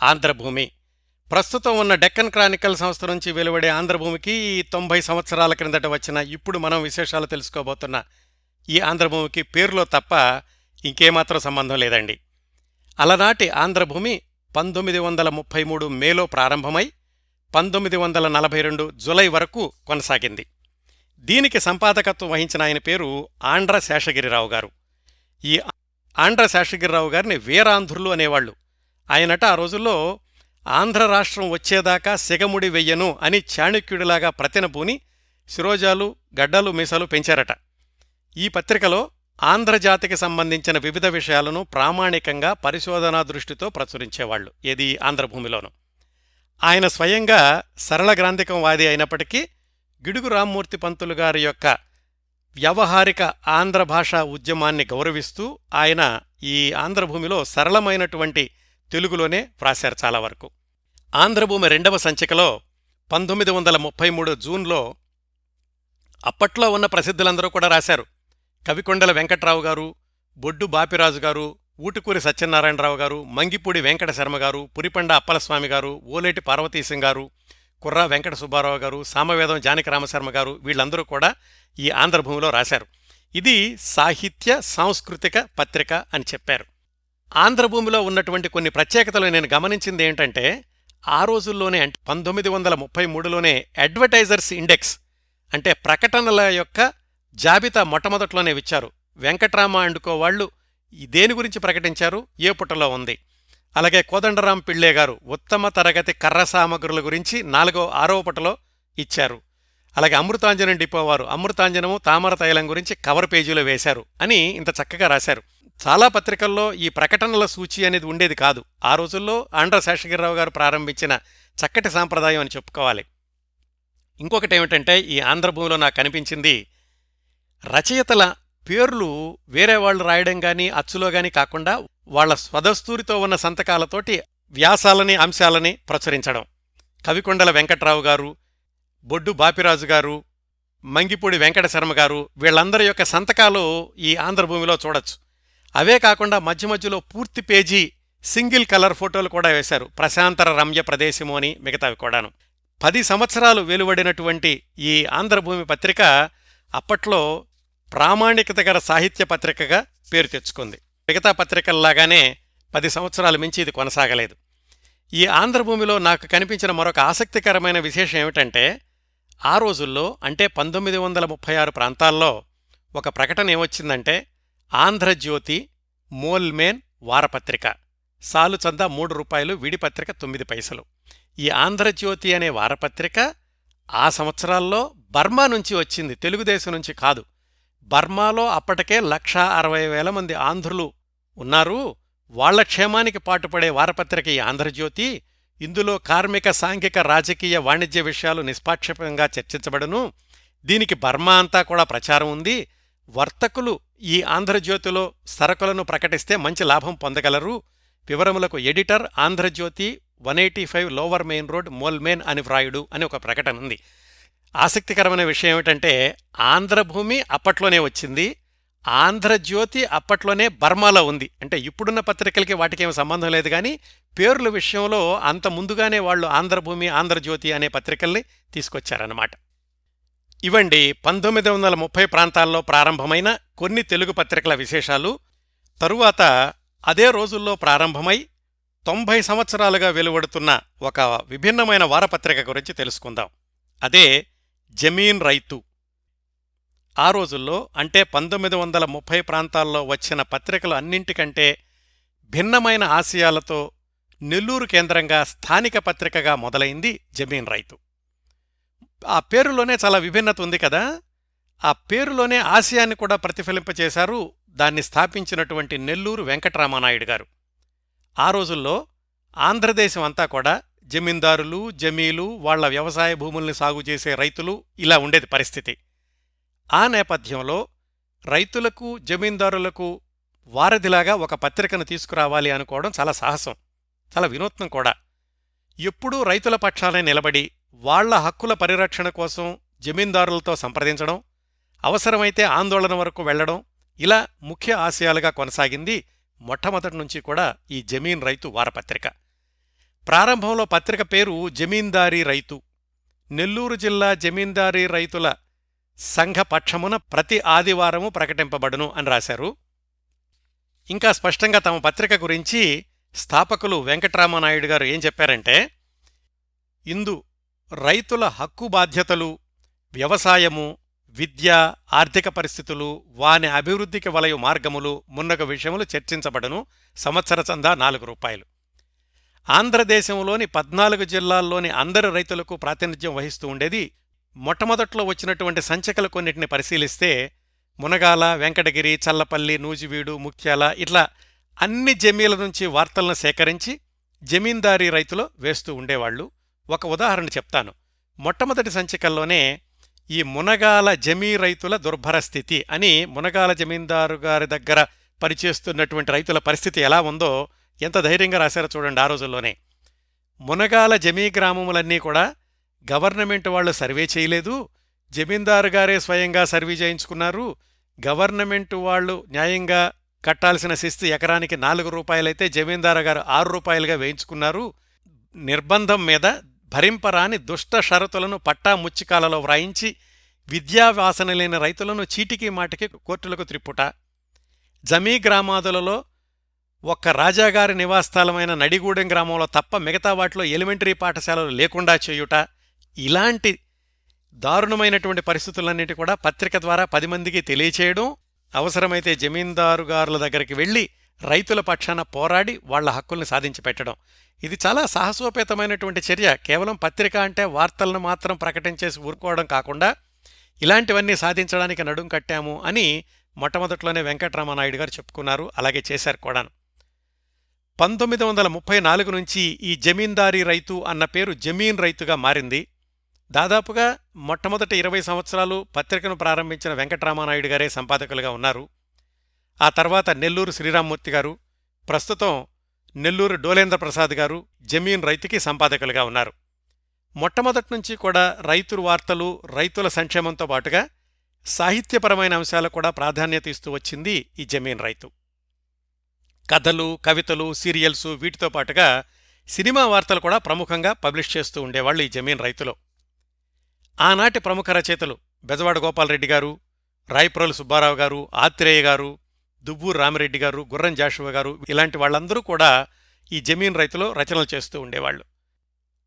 ఆంధ్రభూమి. ప్రస్తుతం ఉన్న డెక్కన్ క్రానికల్ సంస్థ నుంచి వెలువడే ఆంధ్రభూమికి 90 సంవత్సరాల క్రిందట వచ్చిన, ఇప్పుడు మనం విశేషాలు తెలుసుకోబోతున్న ఈ ఆంధ్రభూమికి పేరులో తప్ప ఇంకేమాత్రం సంబంధం లేదండి. అలనాటి ఆంధ్రభూమి 1933 మేలో ప్రారంభమై 1942 జులై వరకు కొనసాగింది. దీనికి సంపాదకత్వం వహించిన ఆయన పేరు ఆండ్ర శేషగిరిరావు గారు. ఈ ఆండ్ర శేషగిరిరావు గారిని వీరాంధ్రులు అనేవాళ్లు. ఆయనట ఆ రోజుల్లో ఆంధ్ర రాష్ట్రం వచ్చేదాకా సిగముడి వెయ్యను అని చాణక్యుడిలాగా ప్రతినపూని శిరోజాలు, గడ్డలు, మీసాలు పెంచారట. ఈ పత్రికలో ఆంధ్రజాతికి సంబంధించిన వివిధ విషయాలను ప్రామాణికంగా పరిశోధనా దృష్టితో ప్రచురించేవాళ్లు. ఏది ఆంధ్రభూమిలోను. ఆయన స్వయంగా సరళ గ్రాంధికంవాది అయినప్పటికీ గిడుగు రామ్మూర్తి పంతులు గారి యొక్క వ్యవహారిక ఆంధ్ర భాషా ఉద్యమాన్ని గౌరవిస్తూ ఆయన ఈ ఆంధ్రభూమిలో సరళమైనటువంటి తెలుగులోనే వ్రాశారు చాలా వరకు. ఆంధ్రభూమి 2వ సంచికలో 1933 జూన్లో అప్పట్లో ఉన్న ప్రసిద్ధులందరూ కూడా రాశారు. కవికొండల వెంకట్రావు గారు, బొడ్డు బాపిరాజు గారు, ఊటుకూరి సత్యనారాయణరావు గారు, మంగిపూడి వెంకట శర్మ గారు, పురిపండ అప్పలస్వామి గారు, ఓలేటి పార్వతీశం గారు, కుర్రా వెంకట సుబ్బారావు గారు, సామవేదం జానకి రామశర్మ గారు వీళ్ళందరూ కూడా ఈ ఆంధ్రభూమిలో రాశారు. ఇది సాహిత్య సాంస్కృతిక పత్రిక అని చెప్పారు. ఆంధ్రభూమిలో ఉన్నటువంటి కొన్ని ప్రత్యేకతలు నేను గమనించింది ఏంటంటే, ఆ రోజుల్లోనే అంటే 1933లోనే అడ్వర్టైజర్స్ ఇండెక్స్ అంటే ప్రకటనల యొక్క జాబితా మొట్టమొదట్లోనే ఇచ్చారు. వెంకట్రామ అండుకో వాళ్ళు దేని గురించి ప్రకటించారు, ఏ పుటలో ఉంది. అలాగే కోదండరాం పిళ్ళే గారు ఉత్తమ తరగతి కర్ర సామగ్రుల గురించి 6వ పుటలో ఇచ్చారు. అలాగే అమృతాంజనం డిపో వారు అమృతాంజనము తామర తైలం గురించి కవర్ పేజీలో వేశారు అని ఇంత చక్కగా రాశారు. చాలా పత్రికల్లో ఈ ప్రకటనల సూచి అనేది ఉండేది కాదు. ఆ రోజుల్లో ఆండ్ర శేషగిరిరావు గారు ప్రారంభించిన చక్కటి సాంప్రదాయం అని చెప్పుకోవాలి. ఇంకొకటేమిటంటే, ఈ ఆంధ్రభూమిలో నాకు కనిపించింది, రచయితల పేర్లు వేరే వాళ్ళు రాయడం గాని అచ్చులో గాని కాకుండా వాళ్ల స్వదస్తూరితో ఉన్న సంతకాలతోటి వ్యాసాలని అంశాలని ప్రచురించడం. కవికొండల వెంకట్రావు గారు, బొడ్డు బాపిరాజు గారు, మంగిపూడి వెంకట శర్మ గారు వీళ్ళందరి యొక్క సంతకాలు ఈ ఆంధ్రభూమిలో చూడొచ్చు. అవే కాకుండా మధ్య మధ్యలో పూర్తి పేజీ సింగిల్ కలర్ ఫోటోలు కూడా వేశారు. ప్రశాంతర రమ్య ప్రదేశము అని మిగతావి కూడాను. 10 సంవత్సరాలు వెలువడినటువంటి ఈ ఆంధ్రభూమి పత్రిక అప్పట్లో ప్రామాణికత గల సాహిత్య పత్రికగా పేరు తెచ్చుకుంది. మిగతా పత్రికల్లాగానే 10 సంవత్సరాలు మించి ఇది కొనసాగలేదు. ఈ ఆంధ్రభూమిలో నాకు కనిపించిన మరొక ఆసక్తికరమైన విశేషం ఏమిటంటే, ఆ రోజుల్లో అంటే 1936 ప్రాంతాల్లో ఒక ప్రకటన ఏమొచ్చిందంటే, ఆంధ్రజ్యోతి మోల్మేన్ వారపత్రిక, సాలుచంద 3 రూపాయలు, విడిపత్రిక 9 పైసలు. ఈ ఆంధ్రజ్యోతి అనే వారపత్రిక ఆ సంవత్సరాల్లో బర్మా నుంచి వచ్చింది, తెలుగుదేశం నుంచి కాదు. బర్మాలో అప్పటికే 1,60,000 మంది ఆంధ్రులు ఉన్నారు. వాళ్ల క్షేమానికి పాటుపడే వారపత్రిక ఈ ఆంధ్రజ్యోతి. ఇందులో కార్మిక, సాంఘిక, రాజకీయ, వాణిజ్య విషయాలు నిష్పాక్షికంగా చర్చించబడును. దీనికి బర్మా అంతా కూడా ప్రచారం ఉంది. వర్తకులు ఈ ఆంధ్రజ్యోతిలో సరకులను ప్రకటిస్తే మంచి లాభం పొందగలరు. వివరములకు editor, Andhrajyothy, 185 lower main road, మోల్మేన్ అని వ్రాయుడు అని ఒక ప్రకటన ఉంది. ఆసక్తికరమైన విషయం ఏమిటంటే, ఆంధ్రభూమి అప్పట్లోనే వచ్చింది, ఆంధ్రజ్యోతి అప్పట్లోనే బర్మాలో ఉంది. అంటే ఇప్పుడున్న పత్రికలకి వాటికేం సంబంధం లేదు, కానీ పేర్ల విషయంలో అంత ముందుగానే వాళ్ళు ఆంధ్రభూమి, ఆంధ్రజ్యోతి అనే పత్రికల్ని తీసుకొచ్చారన్నమాట. ఇవండి 1930 ప్రాంతాల్లో ప్రారంభమైన కొన్ని తెలుగు పత్రికల విశేషాలు. తరువాత అదే రోజుల్లో ప్రారంభమై 90 సంవత్సరాలుగా వెలువడుతున్న ఒక విభిన్నమైన వారపత్రిక గురించి తెలుసుకుందాం. అదే జమీన్ రైతు. ఆ రోజుల్లో అంటే 1930 ప్రాంతాల్లో వచ్చిన పత్రికలు అన్నింటికంటే భిన్నమైన ఆశయాలతో నెల్లూరు కేంద్రంగా స్థానిక పత్రికగా మొదలైంది జమీన్ రైతు. ఆ పేరులోనే చాలా విభిన్నత ఉంది కదా. ఆ పేరులోనే ఆశయాన్ని కూడా ప్రతిఫలింపచేశారు దాన్ని స్థాపించినటువంటి నెల్లూరు వెంకటరామనాయుడు గారు. ఆ రోజుల్లో ఆంధ్రదేశం అంతా కూడా జమీందారులు, జమీలు, వాళ్ల వ్యవసాయ భూముల్ని సాగు చేసే రైతులు ఇలా ఉండేది పరిస్థితి. ఆ నేపథ్యంలో రైతులకు, జమీందారులకు వారధిలాగా ఒక పత్రికను తీసుకురావాలి అనుకోవడం చాలా సాహసం, చాలా వినూత్నం కూడా. ఎప్పుడూ రైతుల పక్షానే నిలబడి వాళ్ల హక్కుల పరిరక్షణ కోసం జమీందారులతో సంప్రదించడం, అవసరమైతే ఆందోళన వరకు వెళ్లడం, ఇలా ముఖ్య ఆశయాలుగా కొనసాగింది మొట్టమొదటి నుంచి కూడా ఈ జమీన్ రైతు వారపత్రిక. ప్రారంభంలో పత్రిక పేరు జమీందారీ రైతు. నెల్లూరు జిల్లా జమీందారీ రైతుల సంఘ పక్షమున ప్రతి ఆదివారము ప్రకటింపబడును అని రాశారు. ఇంకా స్పష్టంగా తమ పత్రిక గురించి స్థాపకులు వెంకటరామనాయుడు గారు ఏం చెప్పారంటే, ఇందు రైతుల హక్కు బాధ్యతలు, వ్యవసాయము, విద్య, ఆర్థిక పరిస్థితులు, వాని అభివృద్ధికి వలయు మార్గములు మున్నగు విషయములు చర్చించబడును. సంవత్సర చందా 4 రూపాయలు. ఆంధ్రదేశంలోని 14 జిల్లాల్లోని అందరి రైతులకు ప్రాతినిధ్యం వహిస్తూ ఉండేది. మొట్టమొదట్లో వచ్చినటువంటి సంచికలు కొన్నిటిని పరిశీలిస్తే మునగాల, వెంకటగిరి, చల్లపల్లి, నూజివీడు, ముఖ్యాల ఇట్లా అన్ని జమీల నుంచి వార్తలను సేకరించి జమీందారీ రైతులో వేస్తూ ఉండేవాళ్లు. ఒక ఉదాహరణ చెప్తాను. మొట్టమొదటి సంచికల్లోనే ఈ మునగాల జమీ రైతుల దుర్భర స్థితి అని, మునగాల జమీందారు గారి దగ్గర పనిచేస్తున్నటువంటి రైతుల పరిస్థితి ఎలా ఉందో ఎంత ధైర్యంగా రాశారో చూడండి. ఆ రోజుల్లోనే మునగాల జమీ గ్రామములన్నీ కూడా గవర్నమెంట్ వాళ్లు సర్వే చేయలేదు, జమీందారు గారే స్వయంగా సర్వే చేయించుకున్నారు. గవర్నమెంట్ వాళ్లు న్యాయంగా కట్టాల్సిన శిస్తు ఎకరానికి 4 రూపాయలైతే జమీందారు గారు 6 రూపాయలుగా వేయించుకున్నారు. నిర్బంధం మీద భరింపరాని దుష్ట షరతులను పట్టా ముచ్చికాలలో వ్రాయించి విద్యావాసన లేని రైతులను చీటికి మాటికి కోర్టులకు త్రిప్పుట, జమీ గ్రామాదులలో ఒక్క రాజాగారి నివాసస్థలమైన నడిగూడెం గ్రామంలో తప్ప మిగతా వాటిలో ఎలిమెంటరీ పాఠశాలలు లేకుండా చేయుట, ఇలాంటి దారుణమైనటువంటి పరిస్థితులన్నిటి కూడా పత్రిక ద్వారా 10 మందికి తెలియచేయడం, అవసరమైతే జమీందారుగారుల దగ్గరికి వెళ్లి రైతుల పక్షాన పోరాడి వాళ్ల హక్కుల్ని సాధించి పెట్టడం. ఇది చాలా సాహసోపేతమైనటువంటి చర్య. కేవలం పత్రిక అంటే వార్తలను మాత్రం ప్రకటించేసి ఊరుకోవడం కాకుండా ఇలాంటివన్నీ సాధించడానికి నడుం కట్టాము అని మొట్టమొదట్లోనే వెంకట్రామనాయుడు గారు చెప్పుకున్నారు. అలాగే చేశారు కూడాను. 1934 నుంచి ఈ జమీందారీ రైతు అన్న పేరు జమీన్ రైతుగా మారింది. దాదాపుగా మొట్టమొదటి 20 సంవత్సరాలు పత్రికను ప్రారంభించిన వెంకట్రామనాయుడు గారే సంపాదకులుగా ఉన్నారు. ఆ తర్వాత నెల్లూరు శ్రీరామ్మూర్తి గారు, ప్రస్తుతం నెల్లూరు డోలేంద్ర ప్రసాద్ గారు జమీన్ రైతుకి సంపాదకులుగా ఉన్నారు. మొట్టమొదట్నుంచి కూడా రైతు వార్తలు, రైతుల సంక్షేమంతో పాటుగా సాహిత్యపరమైన అంశాలకు కూడా ప్రాధాన్యత ఇస్తూ వచ్చింది ఈ జమీన్ రైతు. కథలు, కవితలు, సీరియల్సు వీటితో పాటుగా సినిమా వార్తలు కూడా ప్రముఖంగా పబ్లిష్ చేస్తూ ఉండేవాళ్లు ఈ జమీన్ రైతులో. ఆనాటి ప్రముఖ రచయితలు బెజవాడ గోపాలరెడ్డి గారు, రాయప్రోలు సుబ్బారావు గారు, ఆత్రేయ గారు, దువ్వూరు రామిరెడ్డి గారు, గుర్రం జాషువా గారు, ఇలాంటి వాళ్ళందరూ కూడా ఈ జమీన్ రైతులో రచనలు చేస్తూ ఉండేవాళ్లు.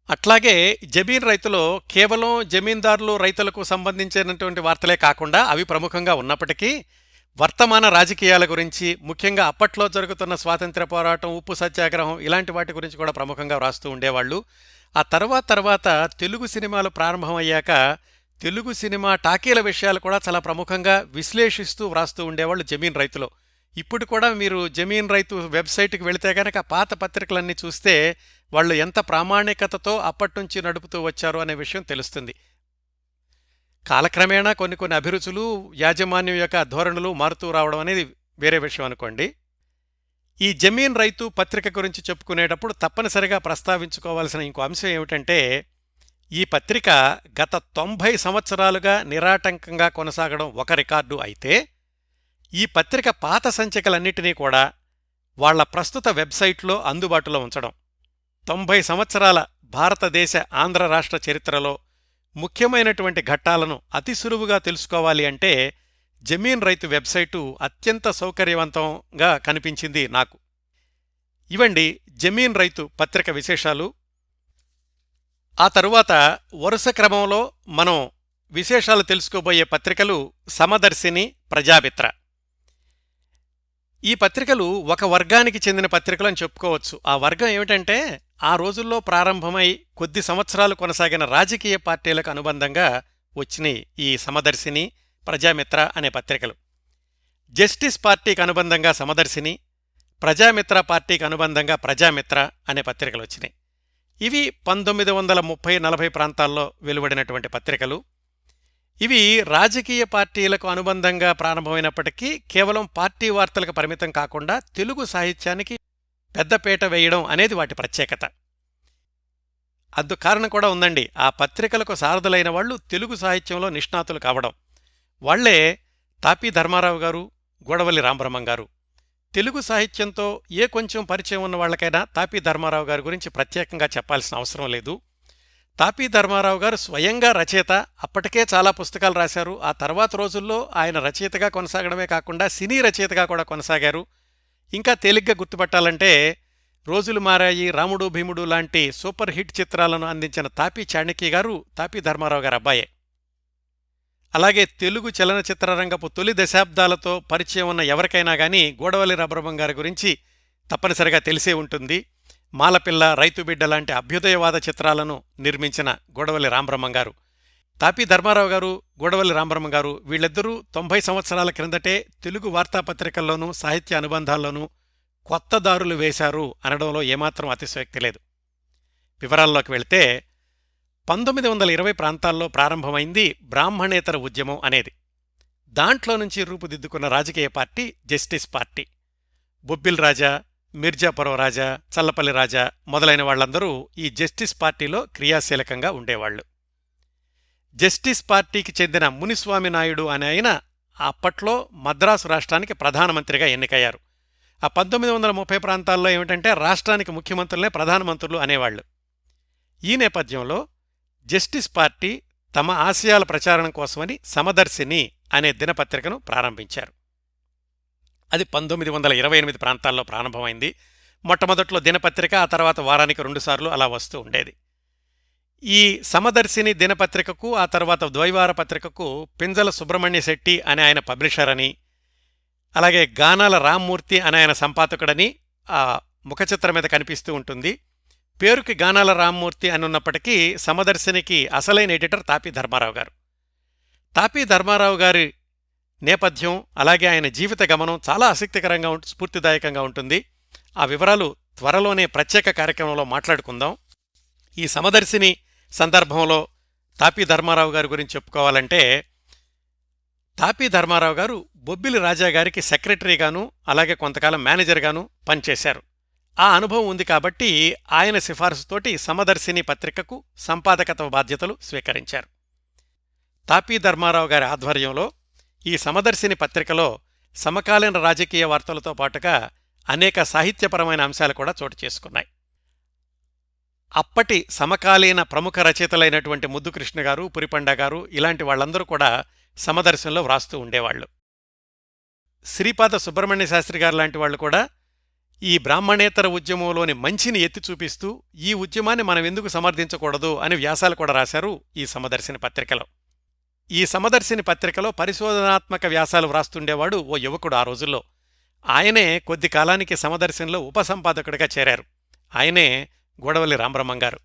అట్లాగే జమీన్ రైతులో కేవలం జమీందారులు, రైతులకు సంబంధించినటువంటి వార్తలే కాకుండా అవి ప్రముఖంగా ఉన్నప్పటికీ వర్తమాన రాజకీయాల గురించి, ముఖ్యంగా అప్పట్లో జరుగుతున్న స్వాతంత్ర్య పోరాటం, ఉప్పు సత్యాగ్రహం, ఇలాంటి వాటి గురించి కూడా ప్రముఖంగా వ్రాస్తూ ఉండేవాళ్లు. ఆ తర్వాత తెలుగు సినిమాలు ప్రారంభమయ్యాక తెలుగు సినిమా టాకీల విషయాలు కూడా చాలా ప్రముఖంగా విశ్లేషిస్తూ వ్రాస్తూ ఉండేవాళ్లు జమీన్ రైతులో. ఇప్పుడు కూడా మీరు జమీన్ రైతు వెబ్సైట్కి వెళితే గనక పాత పత్రికలన్నీ చూస్తే వాళ్ళు ఎంత ప్రామాణికతతో అప్పట్నుంచి నడుపుతూ వచ్చారు అనే విషయం తెలుస్తుంది. కాలక్రమేణా కొన్ని అభిరుచులు, యాజమాన్యం యొక్క ధోరణులు మారుతూ రావడం అనేది వేరే విషయం అనుకోండి. ఈ జమీన్ రైతు పత్రిక గురించి చెప్పుకునేటప్పుడు తప్పనిసరిగా ప్రస్తావించుకోవాల్సిన ఇంకో అంశం ఏమిటంటే, ఈ పత్రిక గత 90 సంవత్సరాలుగా నిరాటంకంగా కొనసాగడం ఒక రికార్డు అయితే, ఈ పత్రిక పాత సంచికలన్నిటినీ కూడా వాళ్ల ప్రస్తుత వెబ్సైట్లో అందుబాటులో ఉంచడం. 90 సంవత్సరాల భారతదేశ ఆంధ్ర రాష్ట్ర చరిత్రలో ముఖ్యమైనటువంటి ఘట్టాలను అతి సులువుగా తెలుసుకోవాలి అంటే జమీన్ రైతు వెబ్సైటు అత్యంత సౌకర్యవంతంగా కనిపించింది నాకు. ఇవండి జమీన్ రైతు పత్రిక విశేషాలు. ఆ తరువాత వరుస క్రమంలో మనం విశేషాలు తెలుసుకోబోయే పత్రికలు సమదర్శిని, ప్రజామిత్ర. ఈ పత్రికలు ఒక వర్గానికి చెందిన పత్రికలు అని చెప్పుకోవచ్చు. ఆ వర్గం ఏమిటంటే, ఆ రోజుల్లో ప్రారంభమై కొద్ది సంవత్సరాలు కొనసాగిన రాజకీయ పార్టీలకు అనుబంధంగా వచ్చినాయి ఈ సమదర్శిని, ప్రజామిత్ర అనే పత్రికలు. జస్టిస్ పార్టీకి అనుబంధంగా సమదర్శిని, ప్రజామిత్ర పార్టీకి అనుబంధంగా ప్రజామిత్ర అనే పత్రికలు వచ్చినాయి. ఇవి 1930-40 ప్రాంతాల్లో వెలువడినటువంటి పత్రికలు. ఇవి రాజకీయ పార్టీలకు అనుబంధంగా ప్రారంభమైనప్పటికీ కేవలం పార్టీ వార్తలకు పరిమితం కాకుండా తెలుగు సాహిత్యానికి పెద్దపీట వేయడం అనేది వాటి ప్రత్యేకత. అందు కారణం కూడా ఉందండి. ఆ పత్రికలకు సారథులైన వాళ్లు తెలుగు సాహిత్యంలో నిష్ణాతులు కావడం. వాళ్లే తాపీ ధర్మారావు గారు, గూడవల్లి రామబ్రహ్మం గారు. తెలుగు సాహిత్యంతో ఏ కొంచెం పరిచయం ఉన్న వాళ్లకైనా తాపీ ధర్మారావు గారి గురించి ప్రత్యేకంగా చెప్పాల్సిన అవసరం లేదు. తాపీ ధర్మారావు గారు స్వయంగా రచయిత, అప్పటికే చాలా పుస్తకాలు రాశారు. ఆ తర్వాత రోజుల్లో ఆయన రచయితగా కొనసాగడమే కాకుండా సినీ రచయితగా కూడా కొనసాగారు. ఇంకా తేలిగ్గా గుర్తుపట్టాలంటే రోజులు మారాయి, రాముడు భీముడు లాంటి సూపర్ హిట్ చిత్రాలను అందించిన తాపీ చాణక్య గారు తాపీ ధర్మారావు గారు అబ్బాయే. అలాగే తెలుగు చలనచిత్రరంగపు తొలి దశాబ్దాలతో పరిచయం ఉన్న ఎవరికైనా గానీ గూడవల్లి రామబ్రహ్మం గారి గురించి తప్పనిసరిగా తెలిసే ఉంటుంది. మాలపిల్ల, రైతుబిడ్డ లాంటి అభ్యుదయవాద చిత్రాలను నిర్మించిన గూడవల్లి రామబ్రహ్మం గారు, తాపీ ధర్మారావు గారు, గూడవల్లి రామబ్రహ్మం గారు వీళ్ళిద్దరూ 90 సంవత్సరాల క్రిందటే తెలుగు వార్తాపత్రికల్లోనూ సాహిత్య అనుబంధాల్లోనూ కొత్త దారులు వేశారు అనడంలో ఏమాత్రం అతిశయోక్తి లేదు. వివరాల్లోకి వెళితే 1920 ప్రాంతాల్లో ప్రారంభమైంది బ్రాహ్మణేతర ఉద్యమం అనేది. దాంట్లో నుంచి రూపుదిద్దుకున్న రాజకీయ పార్టీ జస్టిస్ పార్టీ. బొబ్బిల్ రాజా, మిర్జాపురం రాజా, చల్లపల్లి రాజా మొదలైన వాళ్లందరూ ఈ జస్టిస్ పార్టీలో క్రియాశీలకంగా ఉండేవాళ్లు. జస్టిస్ పార్టీకి చెందిన మునిస్వామి నాయుడు అనే ఆయన అప్పట్లో మద్రాసు రాష్ట్రానికి ప్రధానమంత్రిగా ఎన్నికయ్యారు. ఆ 1930 ప్రాంతాల్లో ఏమిటంటే రాష్ట్రానికి ముఖ్యమంత్రులనే ప్రధానమంత్రులు అనేవాళ్లు. ఈ నేపథ్యంలో జస్టిస్ పార్టీ తమ ఆశయాల ప్రచారం కోసమని సమదర్శిని అనే దినపత్రికను ప్రారంభించారు. అది 1928 ప్రాంతాల్లో ప్రారంభమైంది. మొట్టమొదట్లో దినపత్రిక, ఆ తర్వాత వారానికి 2 సార్లు అలా వస్తూ ఉండేది. ఈ సమదర్శిని దినపత్రికకు, ఆ తర్వాత ద్వైవార పత్రికకు పింజల సుబ్రహ్మణ్య శెట్టి అనే ఆయన పబ్లిషర్ అని, అలాగే గానాల రామ్మూర్తి అనే ఆయన సంపాదకుడని ఆ ముఖచిత్రం మీద కనిపిస్తూ ఉంటుంది. పేరుకి గానాల రామ్మూర్తి అని ఉన్నప్పటికీ సమదర్శినికి అసలైన ఎడిటర్ తాపీ ధర్మారావు గారు. తాపీ ధర్మారావు గారి నేపథ్యం, అలాగే ఆయన జీవిత గమనం చాలా ఆసక్తికరంగా స్ఫూర్తిదాయకంగా ఉంటుంది. ఆ వివరాలు త్వరలోనే ప్రత్యేక కార్యక్రమంలో మాట్లాడుకుందాం. ఈ సమదర్శిని సందర్భంలో తాపీ ధర్మారావు గారి గురించి చెప్పుకోవాలంటే, తాపీ ధర్మారావు గారు బొబ్బిలి రాజా గారికి సెక్రటరీగాను, అలాగే కొంతకాలం మేనేజర్గాను పనిచేశారు. ఆ అనుభవం ఉంది కాబట్టి ఆయన సిఫారసుతోటి సమదర్శిని పత్రికకు సంపాదకత్వ బాధ్యతలు స్వీకరించారు. తాపీ ధర్మారావు గారి ఆధ్వర్యంలో ఈ సమదర్శిని పత్రికలో సమకాలీన రాజకీయ వార్తలతో పాటుగా అనేక సాహిత్యపరమైన అంశాలు కూడా చోటు చేసుకున్నాయి. అప్పటి సమకాలీన ప్రముఖ రచయితలైనటువంటి ముద్దుకృష్ణ గారు, పురిపండ గారు ఇలాంటి వాళ్ళందరూ కూడా సమదర్శనంలో వ్రాస్తూ ఉండేవాళ్లు. శ్రీపాద సుబ్రహ్మణ్య శాస్త్రి గారు లాంటి వాళ్ళు కూడా ఈ బ్రాహ్మణేతర ఉద్యమంలోని మంచిని ఎత్తి చూపిస్తూ ఈ ఉద్యమాన్ని మనం ఎందుకు సమర్థించకూడదు అని వ్యాసాలు కూడా రాశారు ఈ సమదర్శిని పత్రికలో. ఈ సమదర్శిని పత్రికలో పరిశోధనాత్మక వ్యాసాలు వ్రాస్తుండేవాడు ఓ యువకుడు ఆ రోజుల్లో. ఆయనే కొద్ది కాలానికి సమదర్శినిలో ఉపసంపాదకుడిగా చేరారు. ఆయనే గూడవల్లి రామబ్రహ్మంగారు.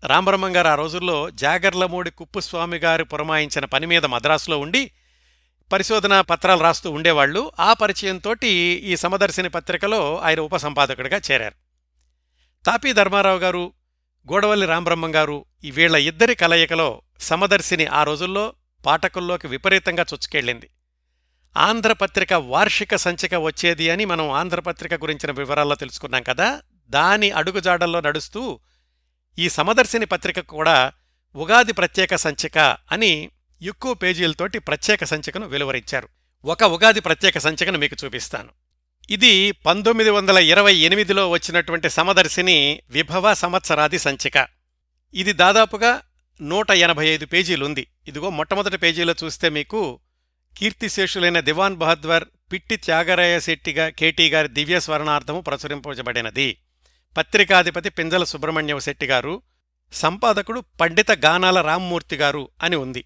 రామబ్రహ్మంగారు ఆ రోజుల్లో జాగర్లమూడి కుప్పుస్వామి గారు పురమాయించిన పని మీద మద్రాసులో ఉండి పరిశోధనా పత్రాలు రాస్తూ ఉండేవాళ్లు. ఆ పరిచయంతోటి ఈ సమదర్శిని పత్రికలో ఆయన ఉపసంపాదకుడిగా చేరారు. తాపీ ధర్మారావు గారు, గూడవల్లి రామబ్రహ్మంగారు ఈ వీళ్ల ఇద్దరి కలయికలో సమదర్శిని ఆ రోజుల్లో పాఠకుల్లోకి విపరీతంగా చొచ్చుకెళ్ళింది. ఆంధ్రపత్రిక వార్షిక సంచిక వచ్చేది అని మనం ఆంధ్రపత్రిక గురించిన వివరాల్లో తెలుసుకున్నాం కదా. దాని అడుగుజాడల్లో నడుస్తూ ఈ సమదర్శిని పత్రికకు కూడా ఉగాది ప్రత్యేక సంచిక అని ఎక్కువ పేజీలతోటి ప్రత్యేక సంచికను వెలువరించారు. ఒక ఉగాది ప్రత్యేక సంచికను మీకు చూపిస్తాను. ఇది 1928లో వచ్చినటువంటి సమదర్శిని విభవ సంవత్సరాది సంచిక. ఇది దాదాపుగా 185 పేజీలుంది. ఇదిగో మొట్టమొదటి పేజీలో చూస్తే మీకు కీర్తిశేషులైన దివాన్ బహద్వర్ పిట్టి త్యాగరాయ శెట్టిగా కేటీ గారి దివ్య స్వర్ణార్థము ప్రచురింపబడినది. పత్రికాధిపతి పింజల సుబ్రహ్మణ్యం శెట్టిగారు, సంపాదకుడు పండిత గానాల రామ్మూర్తి గారు అని ఉంది.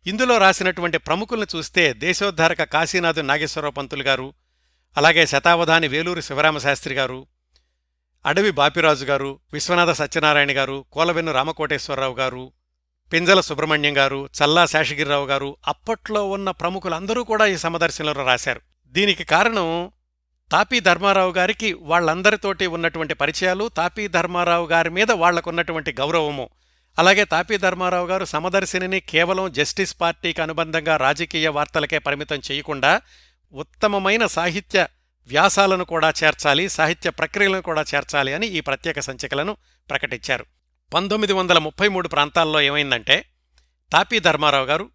ఇందులో రాసినటువంటి ప్రముఖుల్ని చూస్తే దేశోద్ధారక కాశీనాథు నాగేశ్వరరావు పంతులు గారు, అలాగే శతావధాని వేలూరి శివరామశాస్త్రి గారు, అడవి బాపిరాజు గారు, విశ్వనాథ సత్యనారాయణ గారు, కోలవెన్ను రామకోటేశ్వరరావు గారు, పింజల సుబ్రహ్మణ్యం గారు, చల్లా శేషగిరిరావు గారు అప్పట్లో ఉన్న ప్రముఖులందరూ కూడా ఈ సమదర్శనలో రాశారు. దీనికి కారణం తాపీ ధర్మారావు గారికి వాళ్లందరితోటి ఉన్నటువంటి పరిచయాలు, తాపీ ధర్మారావు గారి మీద వాళ్లకున్నటువంటి గౌరవము. అలాగే తాపీ ధర్మారావు గారు సమదర్శినిని కేవలం జస్టిస్ పార్టీకి అనుబంధంగా రాజకీయ వార్తలకే పరిమితం చేయకుండా ఉత్తమమైన సాహిత్య వ్యాసాలను కూడా చేర్చాలి, సాహిత్య ప్రక్రియలను కూడా చేర్చాలి అని ఈ ప్రత్యేక సంచికలను ప్రకటించారు. 1933 ప్రాంతాల్లో ఏమైందంటే తాపీ ధర్మారావు గారు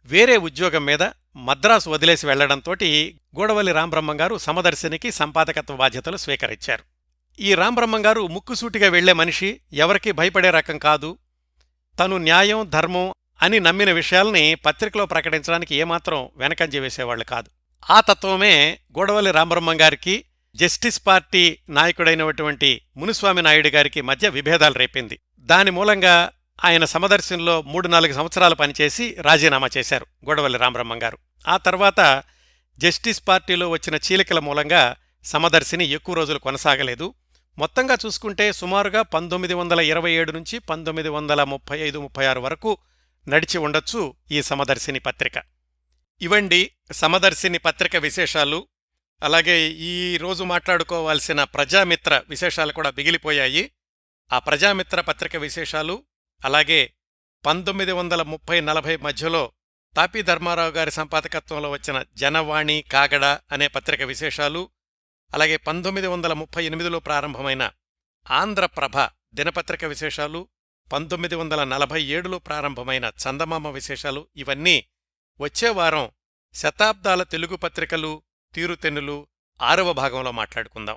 వేరే ఉద్యోగం మీద మద్రాసు వదిలేసి వెళ్లడంతోటి గూడవల్లి రామబ్రహ్మంగారు సమదర్శినికి సంపాదకత్వ బాధ్యతలు స్వీకరించారు. ఈ రామబ్రహ్మంగారు ముక్కుసూటిగా వెళ్లే మనిషి, ఎవరికీ భయపడే రకం కాదు. తను న్యాయం, ధర్మం అని నమ్మిన విషయాల్ని పత్రికలో ప్రకటించడానికి ఏమాత్రం వెనకంజ వేసేవాళ్లు కాదు. ఆ తత్వమే గూడవల్లి రామబ్రహ్మంగారికి జస్టిస్ పార్టీ నాయకుడైనటువంటి మునుస్వామి నాయుడు గారికి మధ్య విభేదాలు రేపింది. దాని మూలంగా ఆయన సమదర్శినిలో 3-4 సంవత్సరాలు పనిచేసి రాజీనామా చేశారు గూడవల్లి రామబ్రహ్మంగారు. ఆ తర్వాత జస్టిస్ పార్టీలో వచ్చిన చీలికల మూలంగా సమదర్శిని ఎక్కువ రోజులు కొనసాగలేదు. మొత్తంగా చూసుకుంటే సుమారుగా 1927 నుంచి 1935-36 వరకు నడిచి ఉండొచ్చు ఈ సమదర్శిని పత్రిక. ఇవండి సమదర్శిని పత్రిక విశేషాలు. అలాగే ఈ రోజు మాట్లాడుకోవాల్సిన ప్రజామిత్ర విశేషాలు కూడా మిగిలిపోయాయి. ఆ ప్రజామిత్ర పత్రిక విశేషాలు, అలాగే 1930-40 మధ్యలో తాపీ ధర్మారావు గారి సంపాదకత్వంలో వచ్చిన జనవాణి, కాగడ అనే పత్రిక విశేషాలు, అలాగే 1938లో ప్రారంభమైన ఆంధ్రప్రభ దినపత్రిక విశేషాలు, 1947లో ప్రారంభమైన చందమామ విశేషాలు, ఇవన్నీ వచ్చే వారం శతాబ్దాల తెలుగు పత్రికలు, తీరుతెన్నులు, 6వ భాగంలో మాట్లాడుకుందాం.